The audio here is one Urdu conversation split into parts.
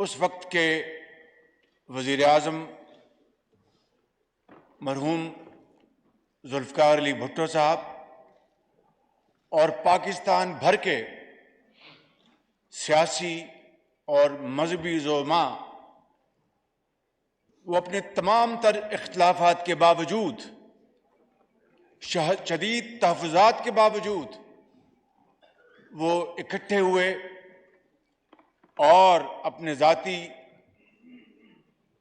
اس وقت کے وزیر اعظم مرحوم ذوالفقار علی بھٹو صاحب اور پاکستان بھر کے سیاسی اور مذہبی زعماء وہ اپنے تمام تر اختلافات کے باوجود، شدید تحفظات کے باوجود وہ اکٹھے ہوئے اور اپنے ذاتی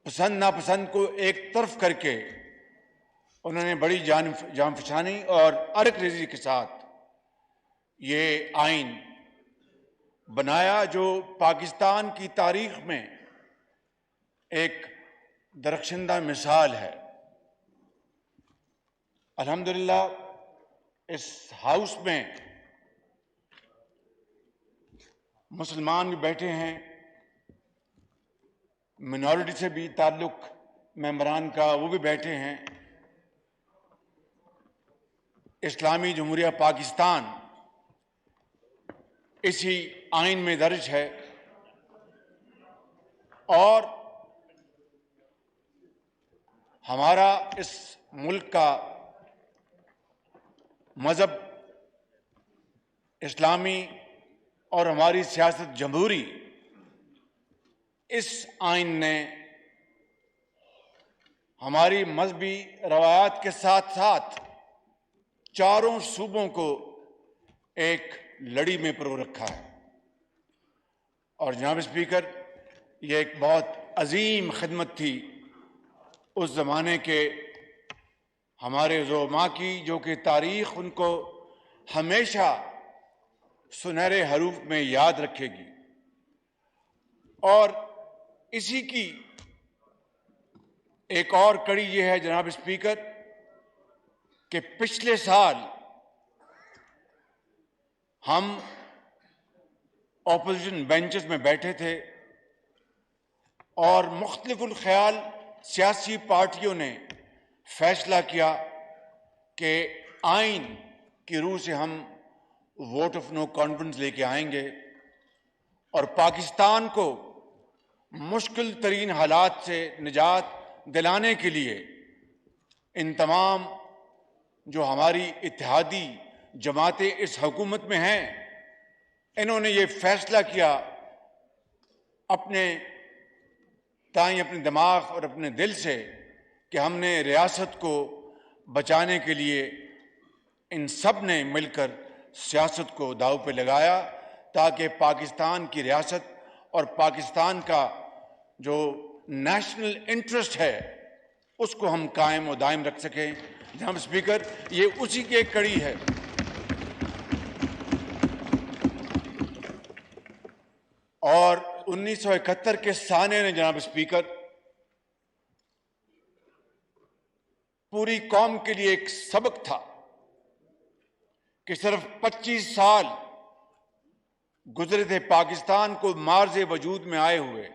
پسند ناپسند کو ایک طرف کر کے انہوں نے بڑی جان فشانی اور عرق ریزی کے ساتھ یہ آئین بنایا جو پاکستان کی تاریخ میں ایک درخشندہ مثال ہے۔ الحمدللہ اس ہاؤس میں مسلمان بھی بیٹھے ہیں، منورٹی سے بھی تعلق ممبران کا وہ بھی بیٹھے ہیں۔ اسلامی جمہوریہ پاکستان اسی آئین میں درج ہے، اور ہمارا اس ملک کا مذہب اسلامی اور ہماری سیاست جمہوری، اس آئین نے ہماری مذہبی روایات کے ساتھ ساتھ چاروں صوبوں کو ایک لڑی میں پرو رکھا ہے۔ اور جناب اسپیکر، یہ ایک بہت عظیم خدمت تھی اس زمانے کے ہمارے زعماء کی، جو کہ تاریخ ان کو ہمیشہ سنہرے حروف میں یاد رکھے گی۔ اور اسی کی ایک اور کڑی یہ ہے جناب اسپیکر کہ پچھلے سال ہم اپوزیشن بینچز میں بیٹھے تھے اور مختلف الخیال سیاسی پارٹیوں نے فیصلہ کیا کہ آئین کی روح سے ہم ووٹ آف نو کانفیڈنس لے کے آئیں گے اور پاکستان کو مشکل ترین حالات سے نجات دلانے کے لیے ان تمام جو ہماری اتحادی جماعتیں اس حکومت میں ہیں، انہوں نے یہ فیصلہ کیا اپنے تائیں، اپنے دماغ اور اپنے دل سے، کہ ہم نے ریاست کو بچانے کے لیے ان سب نے مل کر سیاست کو داؤ پہ لگایا تاکہ پاکستان کی ریاست اور پاکستان کا جو نیشنل انٹرسٹ ہے اس کو ہم قائم و دائم رکھ سکیں۔ جناب اسپیکر، یہ اسی کی ایک کڑی ہے۔ اور 1971 کے سانے نے جناب اسپیکر پوری قوم کے لیے ایک سبق تھا کہ صرف 25 سال گزرے تھے پاکستان کو مارز وجود میں آئے ہوئے،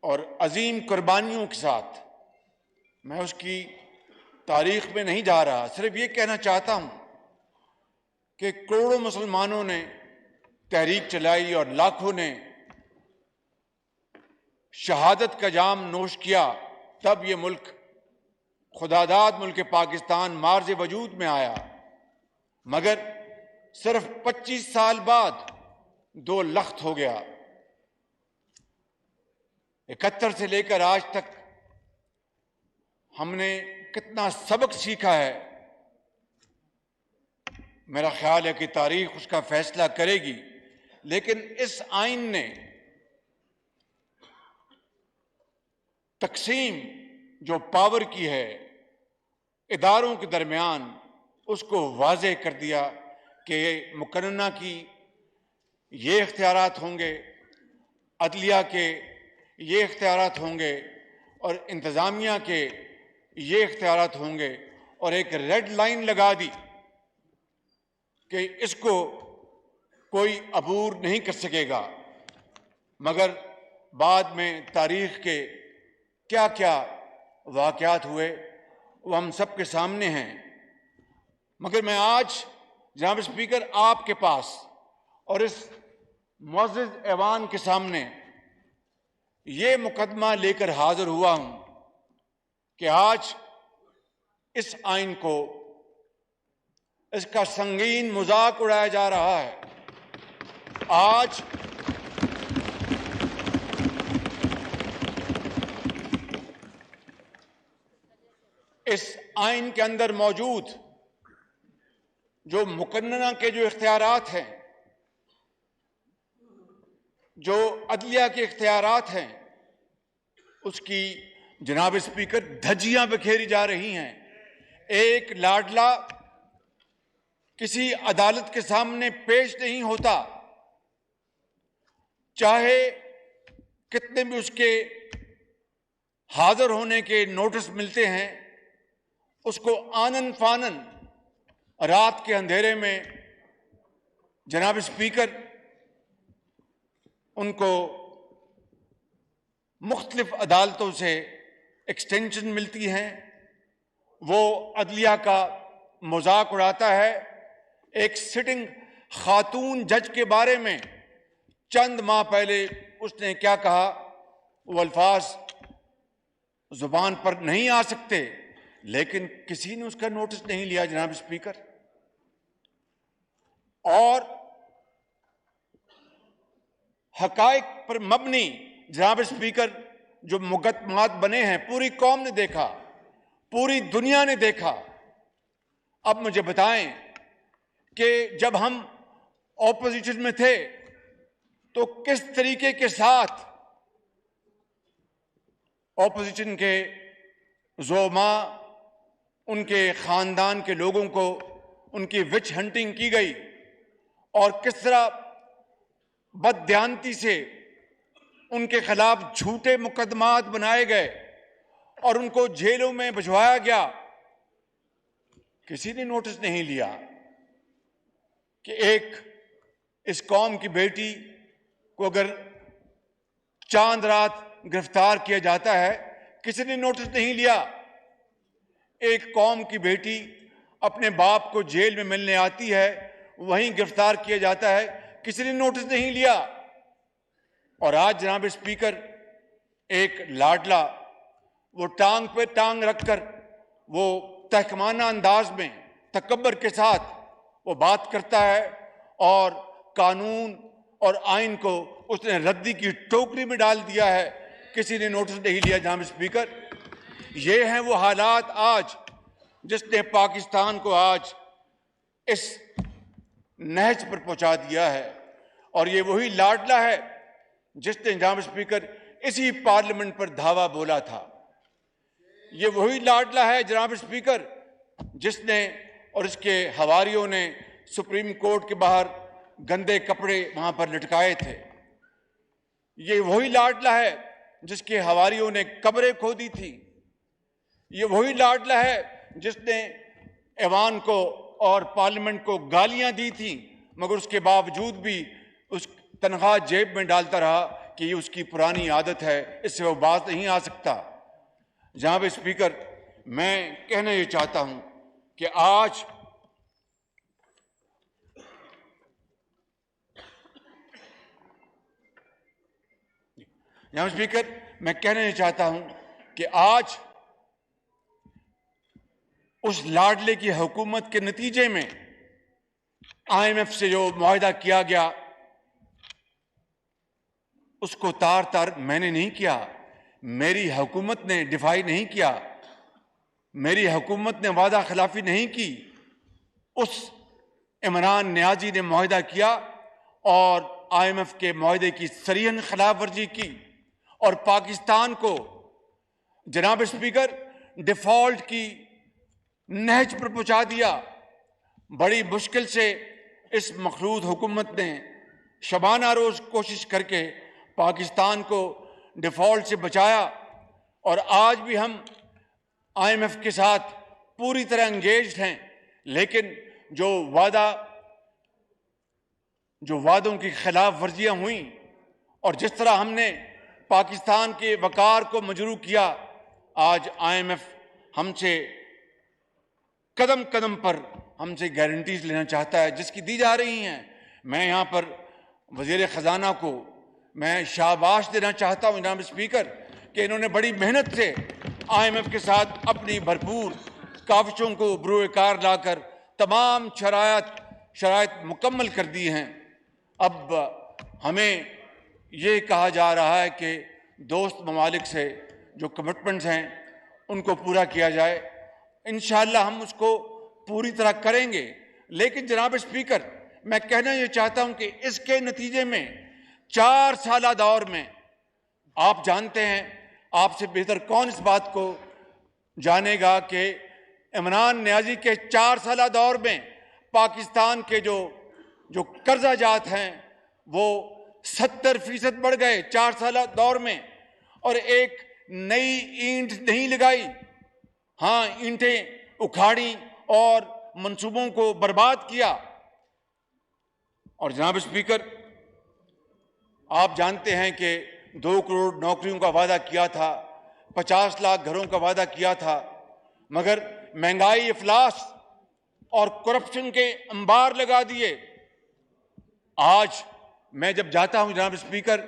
اور عظیم قربانیوں کے ساتھ۔ میں اس کی تاریخ میں نہیں جا رہا، صرف یہ کہنا چاہتا ہوں کہ کروڑوں مسلمانوں نے تحریک چلائی اور لاکھوں نے شہادت کا جام نوش کیا، تب یہ ملک خداداد ملک پاکستان مارز وجود میں آیا۔ مگر صرف 25 سال بعد 2 لخت ہو گیا۔ 71 سے لے کر آج تک ہم نے کتنا سبق سیکھا ہے، میرا خیال ہے کہ تاریخ اس کا فیصلہ کرے گی۔ لیکن اس آئین نے تقسیم جو پاور کی ہے اداروں کے درمیان، اس کو واضح کر دیا کہ مقننہ کی یہ اختیارات ہوں گے، عدلیہ کے یہ اختیارات ہوں گے، اور انتظامیہ کے یہ اختیارات ہوں گے، اور ایک ریڈ لائن لگا دی کہ اس کو کوئی عبور نہیں کر سکے گا۔ مگر بعد میں تاریخ کے کیا کیا واقعات ہوئے وہ ہم سب کے سامنے ہیں۔ مگر میں آج جناب اسپیکر آپ کے پاس اور اس معزز ایوان کے سامنے یہ مقدمہ لے کر حاضر ہوا ہوں کہ آج اس آئین کو، اس کا سنگین مذاق اڑایا جا رہا ہے. آج اس آئین کے اندر موجود جو مقننہ کے جو اختیارات ہیں، جو عدلیہ کے اختیارات ہیں، اس کی جناب اسپیکر دھجیاں بکھیری جا رہی ہیں. ایک لاڈلا کسی عدالت کے سامنے پیش نہیں ہوتا، چاہے کتنے بھی اس کے حاضر ہونے کے نوٹس ملتے ہیں، اس کو آنن فانن رات کے اندھیرے میں جناب اسپیکر ان کو مختلف عدالتوں سے ایکسٹینشن ملتی ہیں. وہ عدلیہ کا مذاق اڑاتا ہے. ایک سٹنگ خاتون جج کے بارے میں چند ماہ پہلے اس نے کیا کہا، وہ الفاظ زبان پر نہیں آ سکتے، لیکن کسی نے اس کا نوٹس نہیں لیا جناب اسپیکر. اور حقائق پر مبنی جناب اسپیکر جو مقدمات بنے ہیں، پوری قوم نے دیکھا، پوری دنیا نے دیکھا. اب مجھے بتائیں کہ جب ہم اپوزیشن میں تھے تو کس طریقے کے ساتھ اپوزیشن کے زعماء، ان کے خاندان کے لوگوں کو ان کی وچ ہنٹنگ کی گئی، اور کس طرح بددیانتی سے ان کے خلاف جھوٹے مقدمات بنائے گئے اور ان کو جیلوں میں بھجوایا گیا. کسی نے نوٹس نہیں لیا کہ ایک اس قوم کی بیٹی کو اگر چاند رات گرفتار کیا جاتا ہے، کسی نے نوٹس نہیں لیا. ایک قوم کی بیٹی اپنے باپ کو جیل میں ملنے آتی ہے، وہیں گرفتار کیا جاتا ہے، کسی نے نوٹس نہیں لیا. اور آج جناب اسپیکر ایک لاڈلا وہ ٹانگ پہ ٹانگ رکھ کر، وہ تحکمانہ انداز میں تکبر کے ساتھ وہ بات کرتا ہے، اور قانون اور آئین کو اس نے ردی کی ٹوکری میں ڈال دیا ہے. کسی نے نوٹس نہیں لیا جناب اسپیکر. یہ ہیں وہ حالات آج جس نے پاکستان کو آج اس نہج پر پہنچا دیا ہے. اور یہ وہی لاڈلا ہے جس نے جناب اسپیکر اسی پارلیمنٹ پر دھاوا بولا تھا. یہ وہی لاڈلا ہے جناب اسپیکر جس نے اور اس کے حواریوں نے سپریم کورٹ کے باہر گندے کپڑے وہاں پر لٹکائے تھے. یہ وہی لاڈلا ہے جس کے حواریوں نے قبریں کھودی تھی. یہ وہی لاڈلا ہے جس نے ایوان کو اور پارلیمنٹ کو گالیاں دی تھیں، مگر اس کے باوجود بھی اس تنخواہ جیب میں ڈالتا رہا کہ یہ اس کی پرانی عادت ہے، اس سے وہ باز نہیں آ سکتا. جناب اسپیکر، میں کہنا یہ چاہتا ہوں کہ آج جناب اسپیکر میں کہنا یہ چاہتا ہوں کہ آج اس لاڈلے کی حکومت کے نتیجے میں آئی ایم ایف سے جو معاہدہ کیا گیا، اس کو تار تار میں نے نہیں کیا، میری حکومت نے ڈیفائی نہیں کیا، میری حکومت نے وعدہ خلافی نہیں کی. اس عمران نیازی نے معاہدہ کیا اور آئی ایم ایف کے معاہدے کی صریحاً خلاف ورزی کی، اور پاکستان کو جناب اسپیکر ڈیفالٹ کی نہج پر پہنچا دیا. بڑی مشکل سے اس مخلوط حکومت نے شبانہ روز کوشش کر کے پاکستان کو ڈیفالٹ سے بچایا، اور آج بھی ہم آئی ایم ایف کے ساتھ پوری طرح انگیجڈ ہیں. لیکن جو وعدوں کی خلاف ورزیاں ہوئیں اور جس طرح ہم نے پاکستان کے وقار کو مجروح کیا، آج آئی ایم ایف ہم سے قدم قدم پر ہم سے گارنٹیز لینا چاہتا ہے جس کی دی جا رہی ہیں. میں یہاں پر وزیر خزانہ کو میں شاباش دینا چاہتا ہوں جناب اسپیکر کہ انہوں نے بڑی محنت سے IMF کے ساتھ اپنی بھرپور کاوشوں کو بروئے کار لا کر تمام شرائط مکمل کر دی ہیں۔ اب ہمیں یہ کہا جا رہا ہے کہ دوست ممالک سے جو کمٹمنٹس ہیں ان کو پورا کیا جائے۔ انشاءاللہ ہم اس کو پوری طرح کریں گے، لیکن جناب اسپیکر میں کہنا یہ چاہتا ہوں کہ اس کے نتیجے میں 4 سالہ دور میں آپ جانتے ہیں، آپ سے بہتر کون اس بات کو جانے گا کہ عمران نیازی کے 4 سالہ دور میں پاکستان کے جو قرضہ جات ہیں وہ 70% بڑھ گئے 4 سالہ دور میں، اور ایک نئی اینٹ نہیں لگائی، ہاں اینٹیں اکھاڑی اور منصوبوں کو برباد کیا۔ اور جناب اسپیکر آپ جانتے ہیں کہ 2 کروڑ نوکریوں کا وعدہ کیا تھا، 50 لاکھ گھروں کا وعدہ کیا تھا، مگر مہنگائی، افلاس اور کرپشن کے انبار لگا دیے۔ آج میں جب جاتا ہوں جناب اسپیکر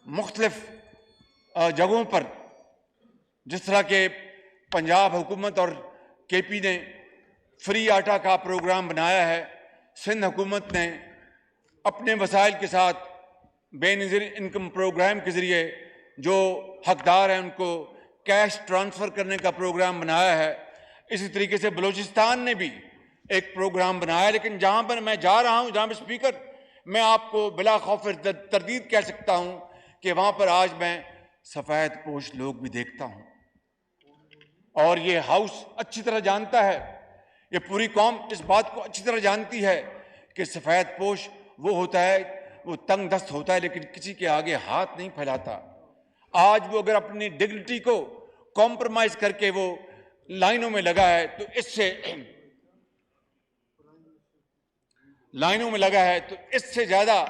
مختلف جگہوں پر، جس طرح کہ پنجاب حکومت اور KP نے فری آٹا کا پروگرام بنایا ہے، سندھ حکومت نے اپنے وسائل کے ساتھ بے نظیر انکم پروگرام کے ذریعے جو حقدار ہیں ان کو کیش ٹرانسفر کرنے کا پروگرام بنایا ہے۔ اسی طریقے سے بلوچستان نے بھی ایک پروگرام بنایا ہے، لیکن جہاں پر میں جا رہا ہوں جناب اسپیکر میں آپ کو بلا خوف تردید کہہ سکتا ہوں کہ وہاں پر آج میں سفید پوش لوگ بھی دیکھتا ہوں، اور یہ ہاؤس اچھی طرح جانتا ہے، یہ پوری قوم اس بات کو اچھی طرح جانتی ہے کہ سفید پوش وہ ہوتا ہے، وہ تنگ دست ہوتا ہے لیکن کسی کے آگے ہاتھ نہیں پھیلاتا۔ آج وہ اگر اپنی ڈگنیٹی کو کمپرومائز کر کے وہ لائنوں میں لگا ہے تو اس سے زیادہ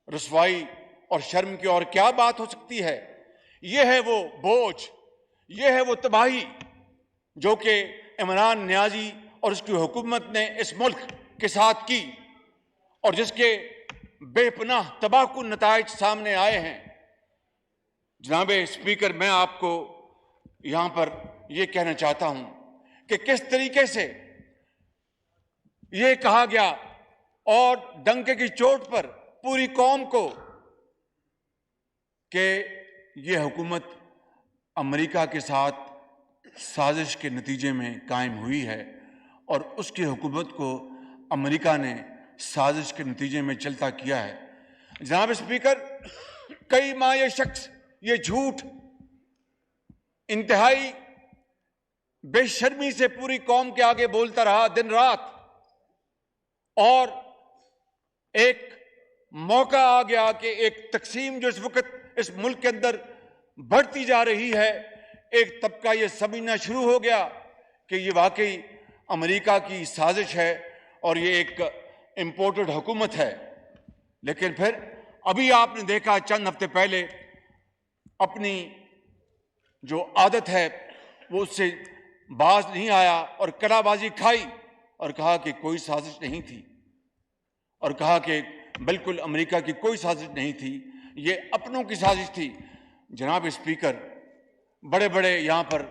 رسوائی اور شرم کی اور کیا بات ہو سکتی ہے؟ یہ ہے وہ بوجھ، یہ ہے وہ تباہی جو کہ عمران نیازی اور اس کی حکومت نے اس ملک کے ساتھ کی، اور جس کے بے پناہ تباہ کن نتائج سامنے آئے ہیں۔ جناب اسپیکر میں آپ کو یہاں پر یہ کہنا چاہتا ہوں کہ کس طریقے سے یہ کہا گیا اور ڈنکے کی چوٹ پر پوری قوم کو کہ یہ حکومت امریکہ کے ساتھ سازش کے نتیجے میں قائم ہوئی ہے، اور اس کی حکومت کو امریکہ نے سازش کے نتیجے میں چلتا کیا ہے۔ جناب اسپیکر کئی ماہ یہ شخص یہ جھوٹ انتہائی بے شرمی سے پوری قوم کے آگے بولتا رہا دن رات، اور ایک موقع آ گیا کہ ایک تقسیم جو اس وقت اس ملک کے اندر بڑھتی جا رہی ہے، ایک طبقہ یہ سمجھنا شروع ہو گیا کہ یہ واقعی امریکہ کی سازش ہے اور یہ ایک امپورٹڈ حکومت ہے۔ لیکن پھر ابھی آپ نے دیکھا چند ہفتے پہلے اپنی جو عادت ہے وہ اس سے باز نہیں آیا اور کلا بازی کھائی اور کہا کہ کوئی سازش نہیں تھی، اور کہا کہ بالکل امریکہ کی کوئی سازش نہیں تھی، یہ اپنوں کی سازش تھی۔ جناب اسپیکر بڑے بڑے یہاں پر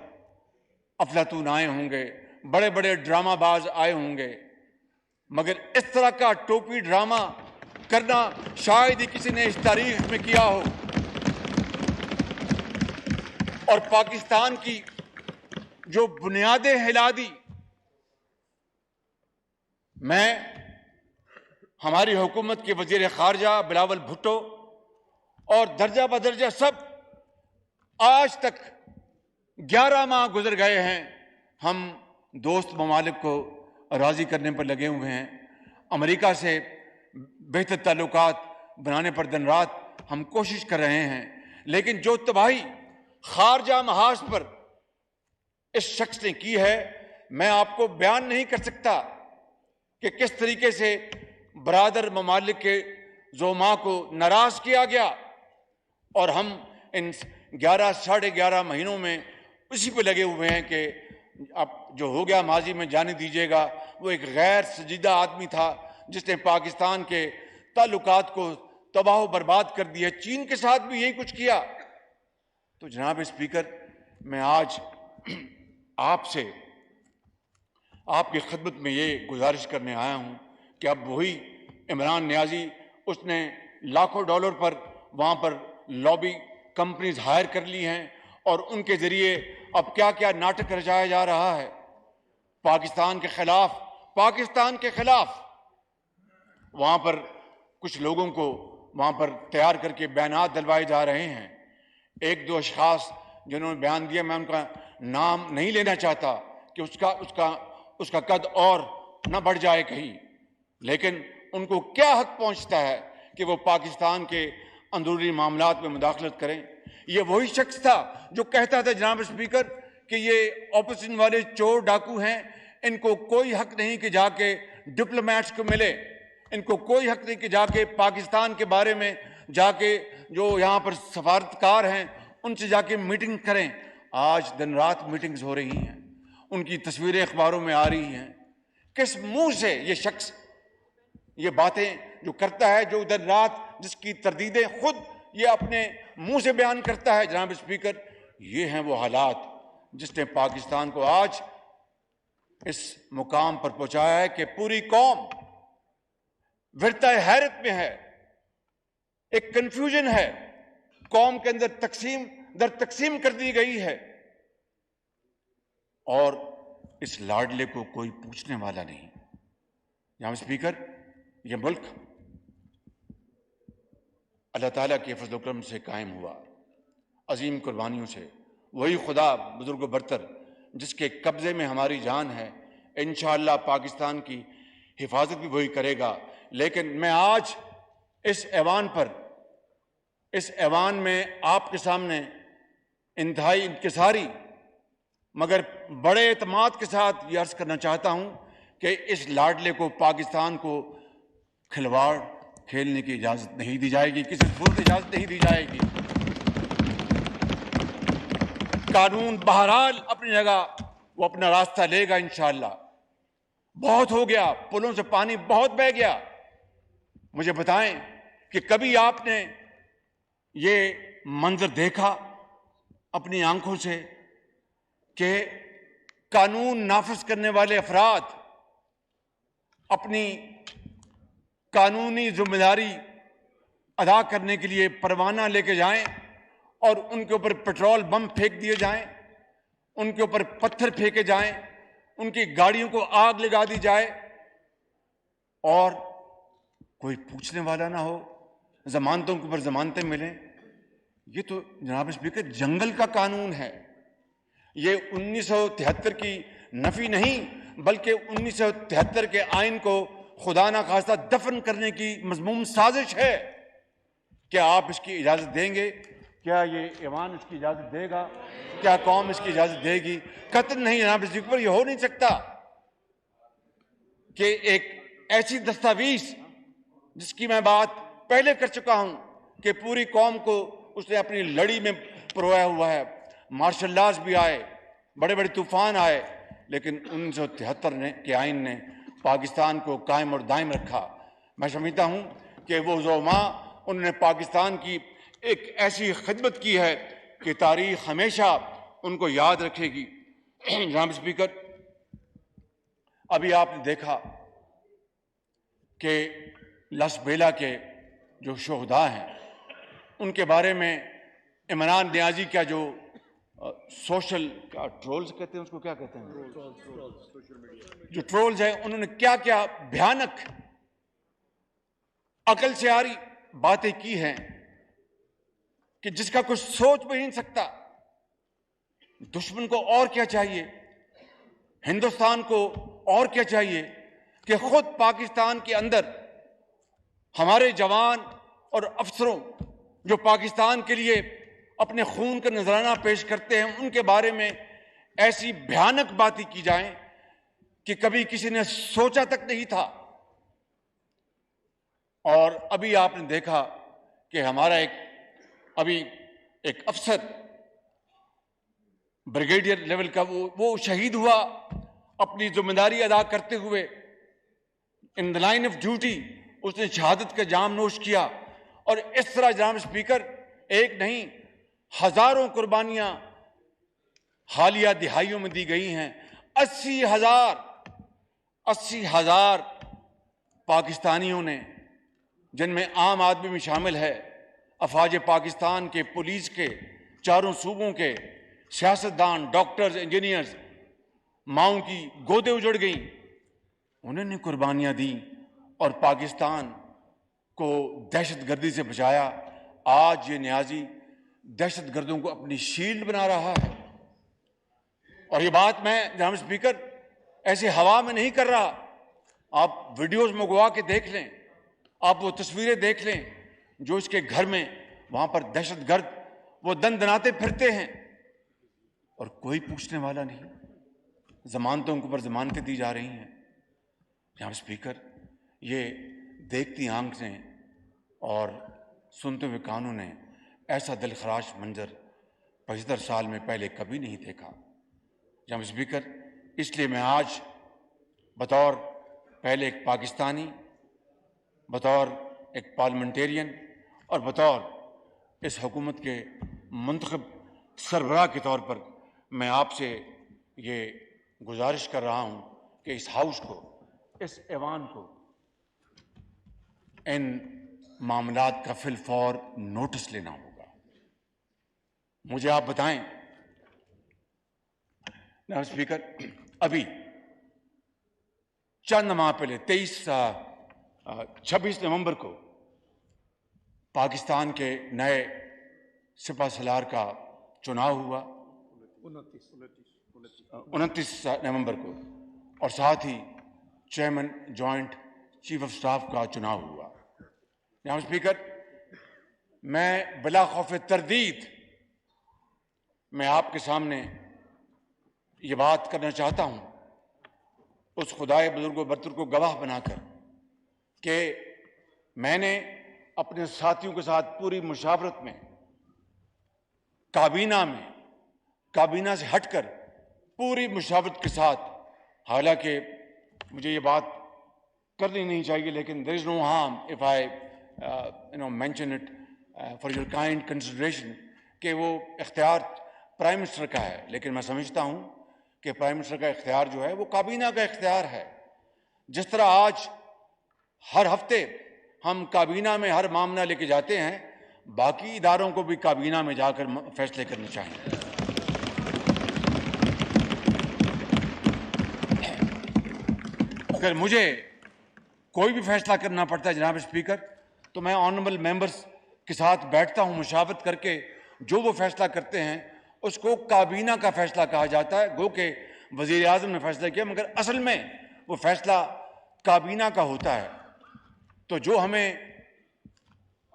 افلاطون آئے ہوں گے، بڑے بڑے ڈرامہ باز آئے ہوں گے، مگر اس طرح کا ٹوپی ڈرامہ کرنا شاید ہی کسی نے اس تاریخ میں کیا ہو۔ اور پاکستان کی جو بنیادیں ہلا دی، میں ہماری حکومت کے وزیر خارجہ بلاول بھٹو اور درجہ بدرجہ سب آج تک 11 ماہ گزر گئے ہیں، ہم دوست ممالک کو راضی کرنے پر لگے ہوئے ہیں، امریکہ سے بہتر تعلقات بنانے پر دن رات ہم کوشش کر رہے ہیں، لیکن جو تباہی خارجہ محاذ پر اس شخص نے کی ہے میں آپ کو بیان نہیں کر سکتا کہ کس طریقے سے برادر ممالک کے زعماء کو ناراض کیا گیا، اور ہم ان 11 مہینوں میں اسی پہ لگے ہوئے ہیں کہ اب جو ہو گیا ماضی میں جانے دیجیے گا۔ وہ ایک غیر سنجیدہ آدمی تھا جس نے پاکستان کے تعلقات کو تباہ و برباد کر دی ہے. چین کے ساتھ بھی یہی کچھ کیا. تو جناب اسپیکر، میں آج آپ سے آپ کی خدمت میں یہ گزارش کرنے آیا ہوں کہ اب وہی عمران نیازی، اس نے لاکھوں ڈالر پر وہاں پر لابی کمپنیز ہائر کر لی ہیں اور ان کے ذریعے اب کیا کیا ناٹک رچایا جا رہا ہے پاکستان کے خلاف. وہاں پر کچھ لوگوں کو وہاں پر تیار کر کے بیانات دلوائے جا رہے ہیں. ایک دو اشخاص جنہوں نے بیان دیا، میں ان کا نام نہیں لینا چاہتا کہ اس کا قد اور نہ بڑھ جائے کہیں، لیکن ان کو کیا حق پہنچتا ہے کہ وہ پاکستان کے اندرونی معاملات میں مداخلت کریں؟ یہ وہی شخص تھا جو کہتا تھا جناب اسپیکر کہ یہ اپوزیشن والے چور ڈاکو ہیں، ان کو کوئی حق نہیں کہ جا کے ڈپلومیٹس کو ملے، ان کو کوئی حق نہیں کہ جا کے پاکستان کے بارے میں جا کے جو یہاں پر سفارتکار ہیں ان سے جا کے میٹنگ کریں. آج دن رات میٹنگز ہو رہی ہیں، ان کی تصویریں اخباروں میں آ رہی ہیں. کس منہ سے یہ شخص یہ باتیں جو کرتا ہے، جو دن رات جس کی تردیدیں خود یہ اپنے منہ سے بیان کرتا ہے؟ جناب اسپیکر، یہ ہیں وہ حالات جس نے پاکستان کو آج اس مقام پر پہنچایا ہے کہ پوری قوم ورطہ حیرت میں ہے. ایک کنفیوژن ہے، قوم کے اندر تقسیم در تقسیم کر دی گئی ہے، اور اس لاڈلے کو کوئی پوچھنے والا نہیں. جناب اسپیکر، یہ ملک اللہ تعالیٰ کے فضل و کرم سے قائم ہوا، عظیم قربانیوں سے. وہی خدا بزرگ و برتر جس کے قبضے میں ہماری جان ہے، انشاءاللہ پاکستان کی حفاظت بھی وہی کرے گا. لیکن میں آج اس ایوان میں آپ کے سامنے انتہائی انکساری مگر بڑے اعتماد کے ساتھ یہ عرض کرنا چاہتا ہوں کہ اس لاڈلے کو، پاکستان کو کھلواڑ کھیلنے کی اجازت نہیں دی جائے گی، کسی صورت اجازت نہیں دی جائے گی. قانون بہرحال اپنی جگہ وہ اپنا راستہ لے گا انشاءاللہ. بہت ہو گیا، پلوں سے پانی بہت بہہ گیا. مجھے بتائیں کہ کبھی آپ نے یہ منظر دیکھا اپنی آنکھوں سے کہ قانون نافذ کرنے والے افراد اپنی قانونی ذمہ داری ادا کرنے کے لیے پروانہ لے کے جائیں اور ان کے اوپر پیٹرول بم پھینک دیے جائیں، ان کے اوپر پتھر پھینکے جائیں، ان کی گاڑیوں کو آگ لگا دی جائے اور کوئی پوچھنے والا نہ ہو، ضمانتوں کے اوپر ضمانتیں ملیں؟ یہ تو جناب اسپیکر جنگل کا قانون ہے. یہ 1973 کی نفی نہیں بلکہ 1973 کے آئین کو خدا نہ خواستہ دفن کرنے کی مذموم سازش ہے. کیا آپ اس کی اجازت دیں گے؟ کیا یہ ایوان اس کی اجازت دے گا؟ کیا قوم اس کی اجازت دے گی؟ قطعاً نہیں جناب اسپیکر. یہ ہو نہیں سکتا کہ ایک ایسی دستاویز جس کی میں بات پہلے کر چکا ہوں کہ پوری قوم کو اس نے اپنی لڑی میں پرویا ہوا ہے، مارشل لاز بھی آئے، بڑے بڑے طوفان آئے، لیکن 1973 کے آئین نے پاکستان کو قائم اور دائم رکھا. میں سمجھتا ہوں کہ وہ زعماء انہوں نے پاکستان کی ایک ایسی خدمت کی ہے کہ تاریخ ہمیشہ ان کو یاد رکھے گی. جناب اسپیکر، ابھی آپ نے دیکھا کہ لاس بیلا کے جو شہداء ہیں ان کے بارے میں عمران نیازی کا جو سوشل ٹرولز کہتے ہیں، اس کو کیا کہتے ہیں، جو ٹرولز ہیں، انہوں نے کیا کیا بھیانک عقل سے آری باتیں کی ہیں کہ جس کا کچھ سوچ بھی نہیں سکتا. دشمن کو اور کیا چاہیے، ہندوستان کو اور کیا چاہیے کہ خود پاکستان کے اندر ہمارے جوان اور افسروں جو پاکستان کے لیے اپنے خون کا نذرانہ پیش کرتے ہیں، ان کے بارے میں ایسی بھیانک باتیں کی جائیں کہ کبھی کسی نے سوچا تک نہیں تھا. اور ابھی آپ نے دیکھا کہ ہمارا ایک افسر بریگیڈیئر لیول کا وہ شہید ہوا اپنی ذمہ داری ادا کرتے ہوئے. ان دا لائن آف ڈیوٹی اس نے شہادت کا جام نوش کیا اور اس طرح جناب اسپیکر ایک نہیں ہزاروں قربانیاں حالیہ دہائیوں میں دی گئی ہیں. 80,000 پاکستانیوں نے، جن میں عام آدمی بھی شامل ہے، افواج پاکستان کے، پولیس کے، چاروں صوبوں کے سیاستدان، ڈاکٹرز، انجینئرز، ماؤں کی گودیں اجڑ گئیں، انہوں نے قربانیاں دیں اور پاکستان کو دہشت گردی سے بچایا. آج یہ نیازی دہشت گردوں کو اپنی شیلڈ بنا رہا ہے. اور یہ بات میں جناب اسپیکر ایسے ہوا میں نہیں کر رہا. آپ ویڈیوز منگوا کے دیکھ لیں، آپ وہ تصویریں دیکھ لیں جو اس کے گھر میں، وہاں پر دہشت گرد وہ دن دناتے پھرتے ہیں اور کوئی پوچھنے والا نہیں. ضمانتوں کے اوپر ضمانتیں دی جا رہی ہیں. جناب اسپیکر، یہ دیکھتی آنکھیں اور سنتے ہوئے کانوں نے ایسا دلخراش منظر 75 سال میں پہلے کبھی نہیں دیکھا. جناب اسپیکر، اس لیے میں آج بطور پہلے ایک پاکستانی، بطور ایک پارلیمنٹیرین اور بطور اس حکومت کے منتخب سربراہ کے طور پر میں آپ سے یہ گزارش کر رہا ہوں کہ اس ہاؤس کو، اس ایوان کو ان معاملات کا فی الفور نوٹس لینا ہوگا. مجھے آپ بتائیں جناب اسپیکر، ابھی چند ماہ پہلے 26 نومبر کو پاکستان کے نئے سپہ سالار کا چناؤ ہوا، 29 نومبر کو، اور ساتھ ہی chairman joint chief of staff کا چناؤ ہوا. جناب اسپیکر، میں بلا خوف تردید میں آپ کے سامنے یہ بات کرنا چاہتا ہوں، اس خدائے بزرگ و برتر کو گواہ بنا کر، کہ میں نے اپنے ساتھیوں کے ساتھ پوری مشاورت میں، کابینہ سے ہٹ کر پوری مشاورت کے ساتھ، حالانکہ مجھے یہ بات کرنی نہیں چاہیے لیکن there is no harm if I mention it for your kind consideration، کہ وہ اختیار پرائم منسٹر کا ہے، لیکن میں سمجھتا ہوں کہ پرائم منسٹر کا اختیار جو ہے وہ کابینہ کا اختیار ہے. جس طرح آج ہر ہفتے ہم کابینہ میں ہر معاملہ لے کے جاتے ہیں، باقی اداروں کو بھی کابینہ میں جا کر فیصلے کرنے چاہیے. اگر مجھے کوئی بھی فیصلہ کرنا پڑتا ہے جناب اسپیکر، تو میں آنریبل ممبرز کے ساتھ بیٹھتا ہوں مشاورت کر کے، جو وہ فیصلہ کرتے ہیں اس کو کابینہ کا فیصلہ کہا جاتا ہے. گو کہ وزیر اعظم نے فیصلہ کیا، مگر اصل میں وہ فیصلہ کابینہ کا ہوتا ہے. تو جو ہمیں،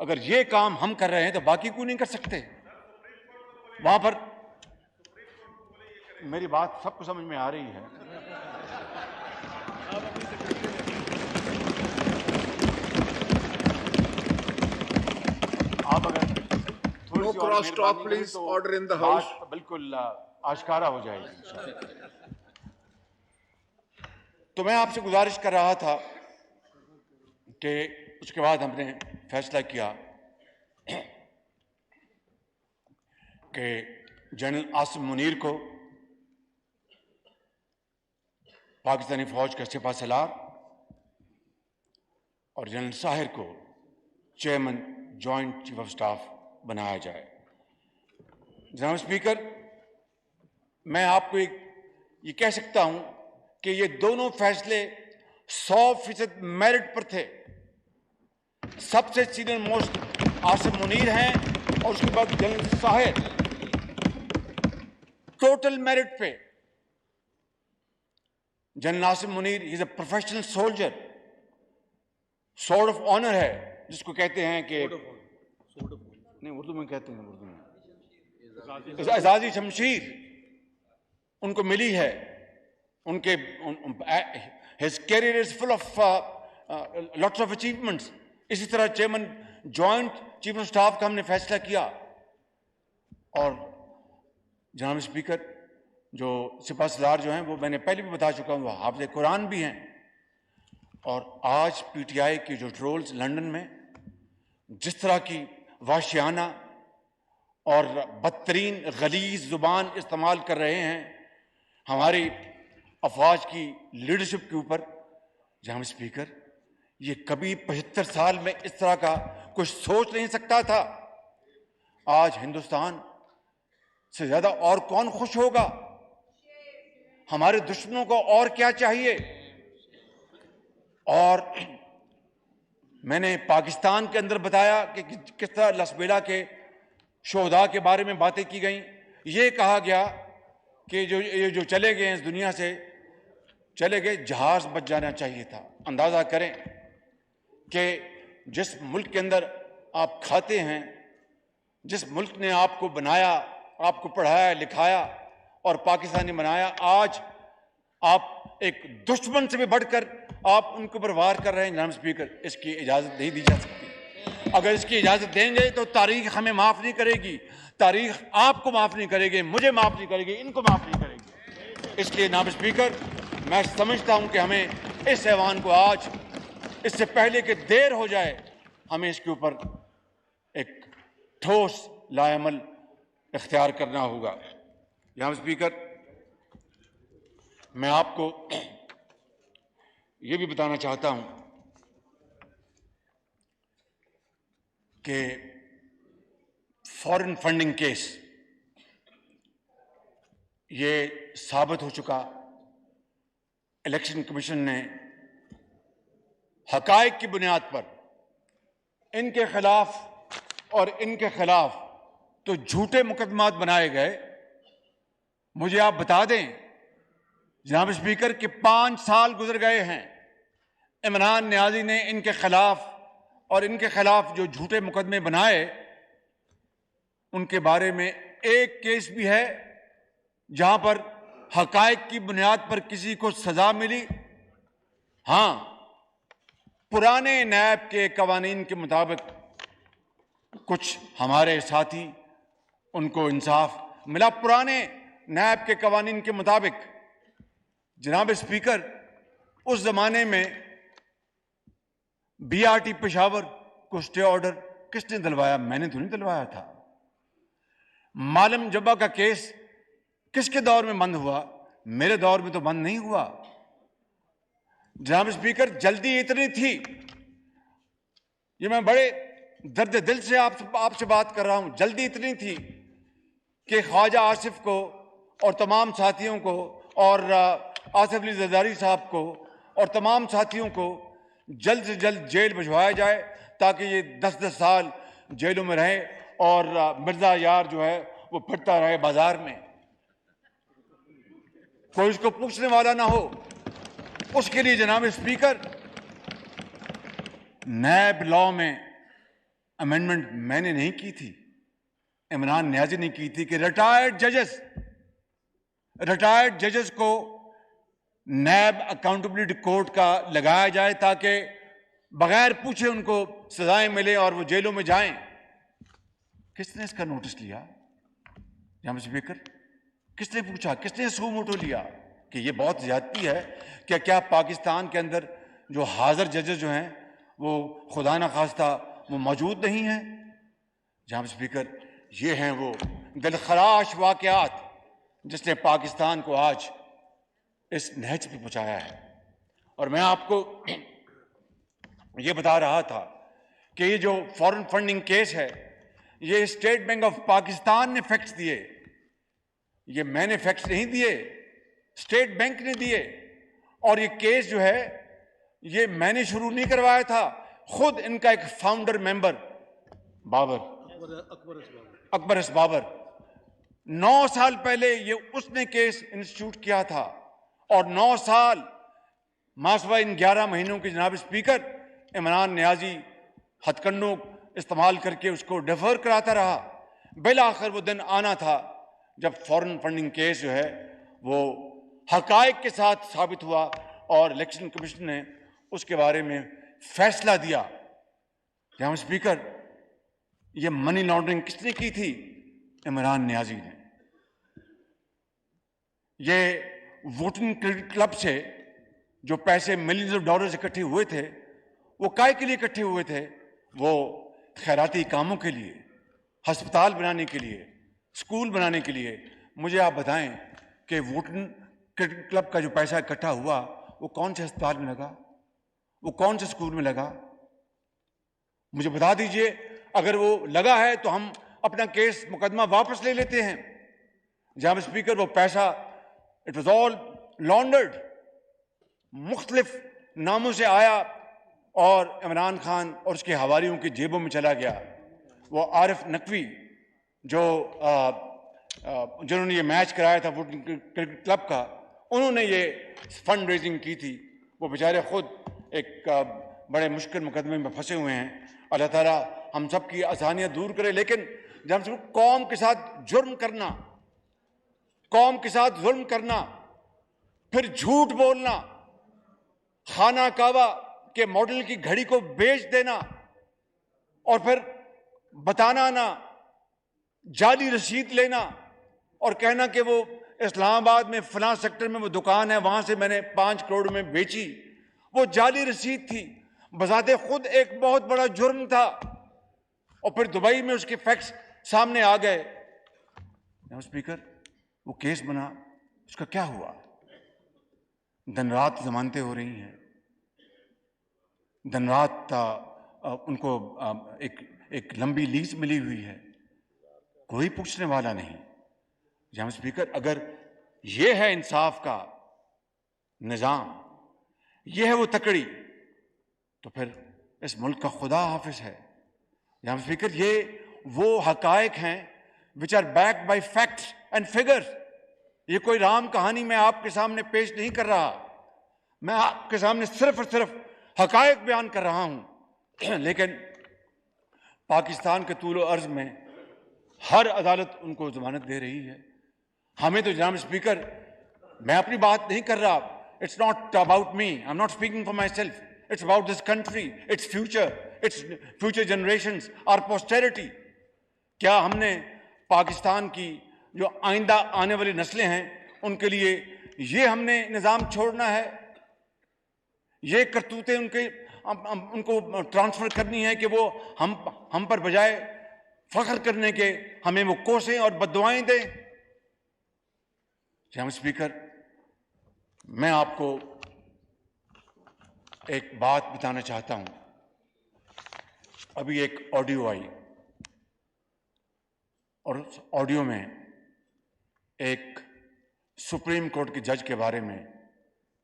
اگر یہ کام ہم کر رہے ہیں تو باقی کیوں نہیں کر سکتے؟ وہاں پر میری بات سب کو سمجھ میں آ رہی ہے. آپ اگر No cross talk, please. Order in the house. بالکل آشکارا ہو جائے گی. تو میں آپ سے گزارش کر رہا تھا کہ اس کے بعد ہم نے فیصلہ کیا کہ جنرل عاصم منیر کو پاکستانی فوج کا سپہ سالار اور جنرل ساحر کو chairman joint chief of staff بنایا جائے. جناب اسپیکر، میں آپ کو یہ کہہ سکتا ہوں کہ یہ دونوں فیصلے 100% میرٹ پر تھے. سب سے سینئر موسٹ عاصم منیر ہیں اور اس کے بعد جنرل ساحر، ٹوٹل میرٹ پہ. General Asim Munir is a professional soldier, sword of honour ہے جس کو کہتے ہیں کہ نہیں اردو میں کہتے ہیں، اردو میں اعزازی شمشیر ان کو ملی ہے. ان کے his career is full of lots of achievements. اسی طرح chairman joint chief of staff کا ہم نے فیصلہ کیا. اور جناب اسپیکر، جو سپہ سالار جو ہیں وہ میں نے پہلے بھی بتا چکا ہوں، وہ حافظ قرآن بھی ہیں. اور آج پی ٹی آئی کے جو ٹرولز لنڈن میں جس طرح کی وحشیانہ اور بدترین غلیظ زبان استعمال کر رہے ہیں ہماری افواج کی لیڈرشپ کے اوپر، جناب اسپیکر، یہ کبھی 75 سال میں اس طرح کا کچھ سوچ نہیں سکتا تھا۔ آج ہندوستان سے زیادہ اور کون خوش ہوگا؟ ہمارے دشمنوں کو اور کیا چاہیے؟ اور میں نے پاکستان کے اندر بتایا کہ کس طرح لسبیلا کے شہداء کے بارے میں باتیں کی گئیں۔ یہ کہا گیا کہ جو چلے گئے اس دنیا سے چلے گئے، جہاز بچ جانا چاہیے تھا۔ اندازہ کریں کہ جس ملک کے اندر آپ کھاتے ہیں، جس ملک نے آپ کو بنایا، آپ کو پڑھایا لکھایا اور پاکستانی بنایا، آج آپ ایک دشمن سے بھی بڑھ کر آپ ان کے اوپر وار کر رہے ہیں۔ جناب اسپیکر، اس کی اجازت نہیں دی جا سکتی۔ اگر اس کی اجازت دیں گے تو تاریخ ہمیں معاف نہیں کرے گی، تاریخ آپ کو معاف نہیں کرے گی، مجھے معاف نہیں کرے گی، ان کو معاف نہیں کرے گی۔ اس لیے جناب اسپیکر، میں سمجھتا ہوں کہ ہمیں اس ایوان کو آج، اس سے پہلے کہ دیر ہو جائے، ہمیں اس کے اوپر ایک ٹھوس لائحہ عمل اختیار کرنا ہوگا۔ جناب اسپیکر، میں آپ کو یہ بھی بتانا چاہتا ہوں کہ فارن فنڈنگ کیس یہ ثابت ہو چکا، الیکشن کمیشن نے حقائق کی بنیاد پر ان کے خلاف اور ان کے خلاف تو جھوٹے مقدمات بنائے گئے۔ مجھے آپ بتا دیں جناب اسپیکر کہ 5 سال گزر گئے ہیں، عمران نیازی نے ان کے خلاف اور ان کے خلاف جو جھوٹے مقدمے بنائے، ان کے بارے میں ایک کیس بھی ہے جہاں پر حقائق کی بنیاد پر کسی کو سزا ملی؟ ہاں، پرانے نیب کے قوانین کے مطابق کچھ ہمارے ساتھی، ان کو انصاف ملا پرانے نیب کے قوانین کے مطابق۔ جناب اسپیکر، اس زمانے میں بی آر ٹی پشاور کو اسٹے آرڈر کس نے دلوایا؟ میں نے تو نہیں دلوایا تھا۔ معلم جبہ کا کیس کس کے دور میں بند ہوا؟ میرے دور میں تو بند نہیں ہوا۔ جناب اسپیکر، جلدی اتنی تھی، یہ میں بڑے درد دل سے آپ سے بات کر رہا ہوں، جلدی اتنی تھی کہ خواجہ آصف کو اور تمام ساتھیوں کو اور آصف علی زرداری صاحب کو اور تمام ساتھیوں کو جلد سے جلد جیل بھجوایا جائے تاکہ یہ 10 سال جیلوں میں رہے اور مرزا یار جو ہے وہ پھرتا رہے بازار میں، کوئی اس کو پوچھنے والا نہ ہو۔ اس کے لیے جناب اسپیکر، نیب لا میں امینڈمنٹ میں نے نہیں کی تھی، عمران نیازی نے کی تھی کہ ریٹائرڈ ججز کو نیب اکاؤنٹیبلٹی کورٹ کا لگایا جائے تاکہ بغیر پوچھے ان کو سزائیں ملیں اور وہ جیلوں میں جائیں۔ کس نے اس کا نوٹس لیا؟ جناب اسپیکر، کس نے پوچھا؟ کس نے سو موٹو لیا کہ یہ بہت زیادتی ہے؟ کیا پاکستان کے اندر جو حاضر ججز جو ہیں وہ خدا نخواستہ وہ موجود نہیں ہیں؟ جناب اسپیکر، یہ ہیں وہ دلخراش واقعات جس نے پاکستان کو آج اس نہج پہ پہنچایا ہے۔ اور میں آپ کو یہ بتا رہا تھا کہ یہ جو فارن فنڈنگ کیس ہے، یہ اسٹیٹ بینک آف پاکستان نے فیکٹس دیے، یہ میں نے فیکٹس نہیں دیے، اسٹیٹ بینک نے دیے۔ اور یہ کیس جو ہے یہ میں نے شروع نہیں کروایا تھا، خود ان کا ایک فاؤنڈر ممبر اکبر اس بابر 9 سال پہلے یہ اس نے کیس انسٹیٹیوٹ کیا تھا، اور 9 سال ماسوا ان 11 مہینوں کی جناب اسپیکر عمران نیازی ہتھ کنڈوں استعمال کر کے اس کو ڈیفر کراتا رہا۔ بالآخر وہ دن آنا تھا جب فارن فنڈنگ کیس جو ہے وہ حقائق کے ساتھ ثابت ہوا اور الیکشن کمیشن نے اس کے بارے میں فیصلہ دیا۔ جناب اسپیکر، یہ منی لانڈرنگ کس نے کی تھی؟ عمران نیازی نے۔ یہ ووٹنگ کریڈٹ کلب سے جو پیسے ملینز آف ڈالرز اکٹھے ہوئے تھے، وہ کائے کے لیے اکٹھے ہوئے تھے؟ وہ خیراتی کاموں کے لیے, ہسپتال بنانے کے لیے, اسکول بنانے کے لیے. مجھے آپ بتائیں کہ ووٹن کرکٹ کلب کا جو پیسہ اکٹھا ہوا وہ کون سے ہسپتال میں لگا, وہ کون سے اسکول میں لگا؟ مجھے بتا دیجئے. اگر وہ لگا ہے تو ہم اپنا کیس مقدمہ واپس لے لیتے ہیں. جناب اسپیکر, وہ پیسہ اٹ واز آل لانڈرڈ, مختلف ناموں سے آیا اور عمران خان اور اس کے حواریوں کی جیبوں میں چلا گیا. وہ عارف نقوی جنہوں نے یہ میچ کرایا تھا کرکٹ کلب کا, انہوں نے یہ فنڈ ریزنگ کی تھی. وہ بیچارے خود ایک بڑے مشکل مقدمے میں پھنسے ہوئے ہیں. اللہ تعالیٰ ہم سب کی آسانیاں دور کرے. لیکن جب قوم کے ساتھ جرم کرنا, قوم کے ساتھ ظلم کرنا, پھر جھوٹ بولنا, خانہ کعبہ کے ماڈل کی گھڑی کو بیچ دینا اور پھر بتانا نہ, جعلی رسید لینا اور کہنا کہ وہ اسلام آباد میں فلاں سیکٹر میں وہ دکان ہے, وہاں سے میں نے 5 کروڑ میں بیچی, وہ جعلی رسید تھی, بذات خود ایک بہت بڑا جرم تھا. اور پھر دبئی میں اس کے فیکٹس سامنے آ گئے. اسپیکر, وہ کیس بنا, اس کا کیا ہوا؟ دن رات ضمانتیں ہو رہی ہیں, دن رات ان کو ایک لمبی لیز ملی ہوئی ہے, کوئی پوچھنے والا نہیں. جناب اسپیکر, اگر یہ ہے انصاف کا نظام, یہ ہے وہ تکڑی, تو پھر اس ملک کا خدا حافظ ہے. جناب اسپیکر, یہ وہ حقائق ہیں which are backed by facts and figures. یہ کوئی رام کہانی میں آپ کے سامنے پیش نہیں کر رہا, میں آپ کے سامنے صرف اور صرف حقائق بیان کر رہا ہوں. لیکن پاکستان کے طول و عرض میں ہر عدالت ان کو ضمانت دے رہی ہے. ہمیں تو جناب اسپیکر, میں اپنی بات نہیں کر رہا, it's not about me, I am not speaking for myself, it's about this country, its future generations, اور پوسٹیرٹی. کیا ہم نے پاکستان کی جو آئندہ آنے والی نسلیں ہیں ان کے لیے یہ ہم نے نظام چھوڑنا ہے؟ یہ کرتوتیں ان کو ٹرانسفر کرنی ہے کہ وہ ہم پر بجائے فخر کرنے کے ہمیں وہ کوسیں اور بددعائیں دیں؟ جناب اسپیکر, میں آپ کو ایک بات بتانا چاہتا ہوں. ابھی ایک آڈیو آئی اور اس آڈیو میں ایک سپریم کورٹ کے جج کے بارے میں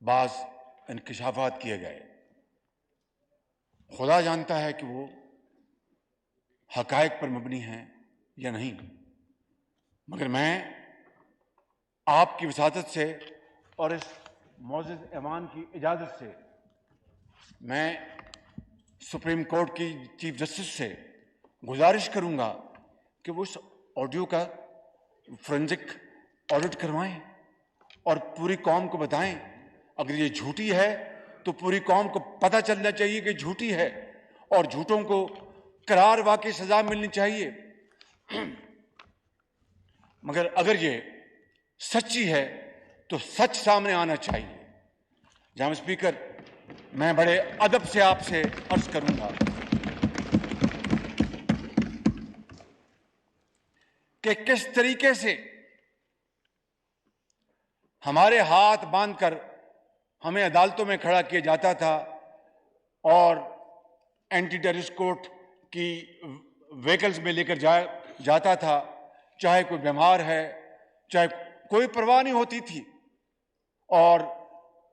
بعض انکشافات کیے گئے. خدا جانتا ہے کہ وہ حقائق پر مبنی ہیں یا نہیں, مگر میں آپ کی وساطت سے اور اس معزز ایوان کی اجازت سے میں سپریم کورٹ کی چیف جسٹس سے گزارش کروں گا کہ وہ اس آڈیو کا فورینزک آڈٹ کروائیں اور پوری قوم کو بتائیں. اگر یہ جھوٹی ہے تو پوری قوم کو پتہ چلنا چاہیے کہ جھوٹی ہے, اور جھوٹوں کو قرار واقعی سزا ملنی چاہیے. مگر اگر یہ سچی ہے تو سچ سامنے آنا چاہیے. جناب اسپیکر, میں بڑے ادب سے آپ سے عرض کروں گا کہ کس طریقے سے ہمارے ہاتھ باندھ کر ہمیں عدالتوں میں کھڑا کیا جاتا تھا اور اینٹی ٹیررسٹ کورٹ کی وہیکلز میں لے کر جاتا تھا, چاہے کوئی بیمار ہے, چاہے کوئی پرواہ نہیں ہوتی تھی, اور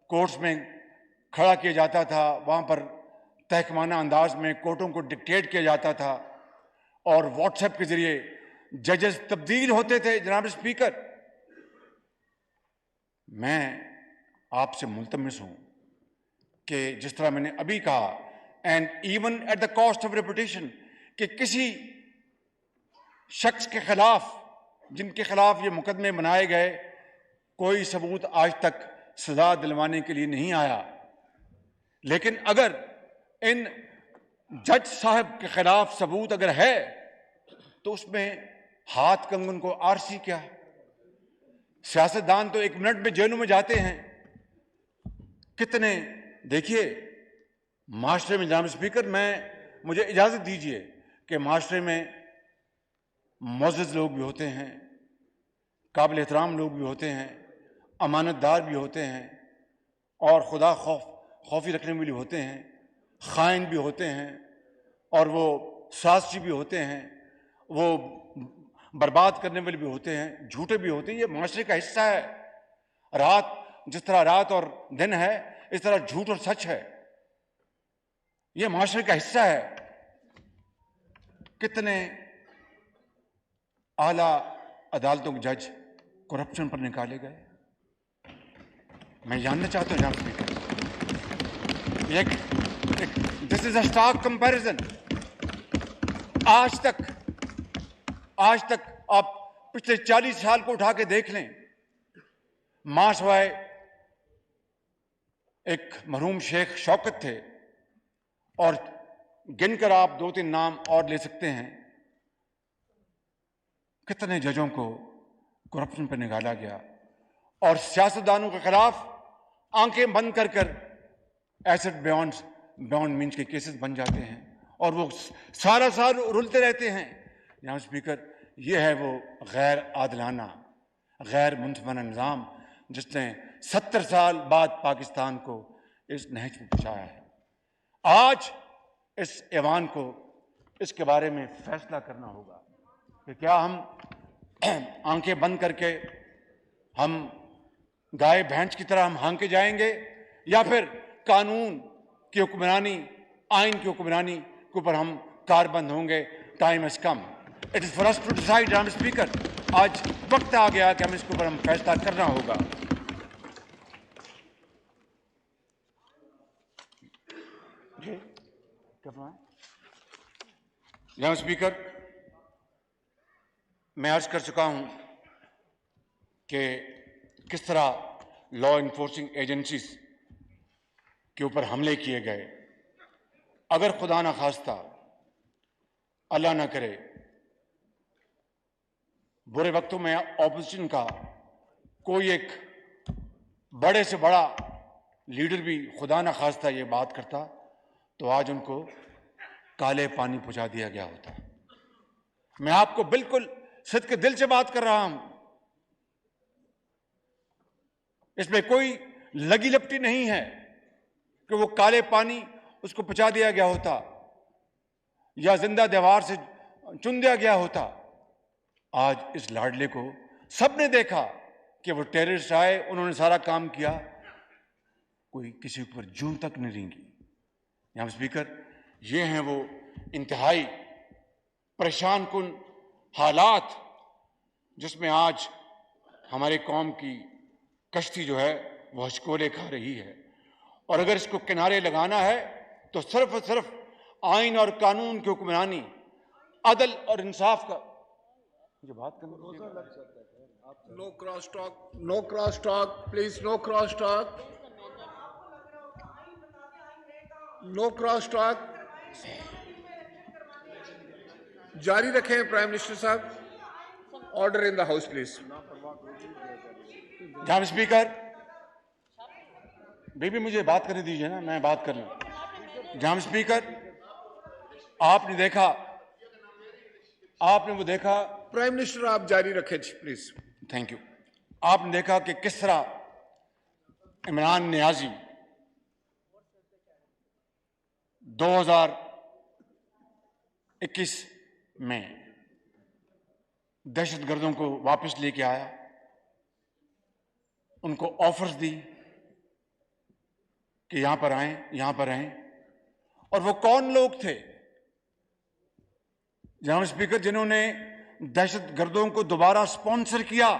کورٹس میں کھڑا کیا جاتا تھا. وہاں پر تحکمانہ انداز میں کورٹوں کو ڈکٹیٹ کیا جاتا تھا اور واٹس ایپ کے ذریعے ججز تبدیل ہوتے تھے. جناب اسپیکر, میں آپ سے ملتمس ہوں کہ جس طرح میں نے ابھی کہا, and even at the cost of reputation, کہ کسی شخص کے خلاف جن کے خلاف یہ مقدمے بنائے گئے کوئی ثبوت آج تک سزا دلوانے کے لیے نہیں آیا. لیکن اگر ان جج صاحب کے خلاف ثبوت اگر ہے تو اس میں ہاتھ کنگن کو آرسی کیا ہے؟ سیاستدان تو 1 منٹ میں جیلوں میں جاتے ہیں. کتنے دیکھیے معاشرے میں. جناب اسپیکر, مجھے اجازت دیجیے کہ معاشرے میں معزز لوگ بھی ہوتے ہیں، قابل احترام لوگ بھی ہوتے ہیں، امانت دار بھی ہوتے ہیں، اور خدا خوفی رکھنے والے ہوتے ہیں، خائن بھی ہوتے ہیں، اور وہ سازشی بھی ہوتے ہیں، وہ برباد کرنے والے بھی ہوتے ہیں، جھوٹے بھی ہوتے ہیں۔ یہ معاشرے کا حصہ ہے۔ جس طرح رات اور دن ہے، اس طرح جھوٹ اور سچ ہے۔ یہ معاشرے کا حصہ ہے۔ کتنے اعلیٰ عدالتوں کے جج کرپشن پر نکالے گئے؟ میں جاننا چاہتا ہوں جناب اسپیکر، دس از اے اسٹارک کمپیریزن۔ آج تک آپ پچھلے 40 سال کو اٹھا کے دیکھ لیں، ماں سوائے ایک مرحوم شیخ شوکت تھے، اور گن کر آپ 2-3 نام اور لے سکتے ہیں، کتنے ججوں کو کرپشن پر نکالا گیا، اور سیاستدانوں کے خلاف آنکھیں بند کر ایسٹ بیونڈ مینس کے کیسز بن جاتے ہیں، اور وہ سارا سال رلتے رہتے ہیں۔ جناب اسپیکر، یہ ہے وہ غیر عادلانہ، غیر منصفانہ نظام جس نے 70 سال بعد پاکستان کو اس نہج پہ پہنچایا ہے۔ آج اس ایوان کو اس کے بارے میں فیصلہ کرنا ہوگا کہ کیا ہم آنکھیں بند کر کے ہم گائے بھینس کی طرح ہم ہانکے جائیں گے، یا پھر قانون کی حکمرانی، آئین کی حکمرانی کے اوپر ہم کاربند ہوں گے؟ Time has come, it is for us to decide. جناب اسپیکر، آج وقت آ گیا کہ ہم اس کے اوپر ہم فیصلہ کرنا ہوگا۔ جناب اسپیکر، میں عرض کر چکا ہوں کہ کس طرح لا انفورسنگ ایجنسیز کے اوپر حملے کیے گئے۔ اگر خدا نہ خواستہ، اللہ نہ کرے، برے وقتوں میں اپوزیشن کا کوئی ایک بڑے سے بڑا لیڈر بھی خدا نہ خواستہ یہ بات کرتا، تو آج ان کو کالے پانی پہنچا دیا گیا ہوتا۔ میں آپ کو بالکل صدق کے دل سے بات کر رہا ہوں، اس میں کوئی لگی لپٹی نہیں ہے کہ وہ کالے پانی اس کو پہنچا دیا گیا ہوتا یا زندہ دیوار سے چن دیا گیا ہوتا۔ آج اس لاڈلے کو سب نے دیکھا کہ وہ ٹیررسٹ آئے، انہوں نے سارا کام کیا، کوئی کسی پر جون تک نہیں رینگی۔ جناب اسپیکر، یہ ہیں وہ انتہائی پریشان کن حالات جس میں آج ہمارے قوم کی کشتی جو ہے وہ ہچکولے کھا رہی ہے، اور اگر اس کو کنارے لگانا ہے تو صرف اور صرف آئین اور قانون کی حکمرانی، عدل اور انصاف کا مجھے بات کرنا۔ No cross talk, no cross talk, please, no cross talk. No cross talk. جاری رکھیں پرائم منسٹر صاحب، order in the house please. جناب اسپیکر، بھی مجھے بات کرنے دیجیے نا، میں بات کر لوں۔ جناب اسپیکر، آپ نے وہ دیکھا، پرائم منسٹر آپ جاری رکھیں پلیز۔ Thank you. آپ نے دیکھا کہ کس طرح عمران نیازی 2021 میں دہشت گردوں کو واپس لے کے آیا، ان کو آفرز دی کہ یہاں پر آئیں، یہاں پر رہیں۔ اور وہ کون لوگ تھے جناب اسپیکر جنہوں نے دہشت گردوں کو دوبارہ سپانسر کیا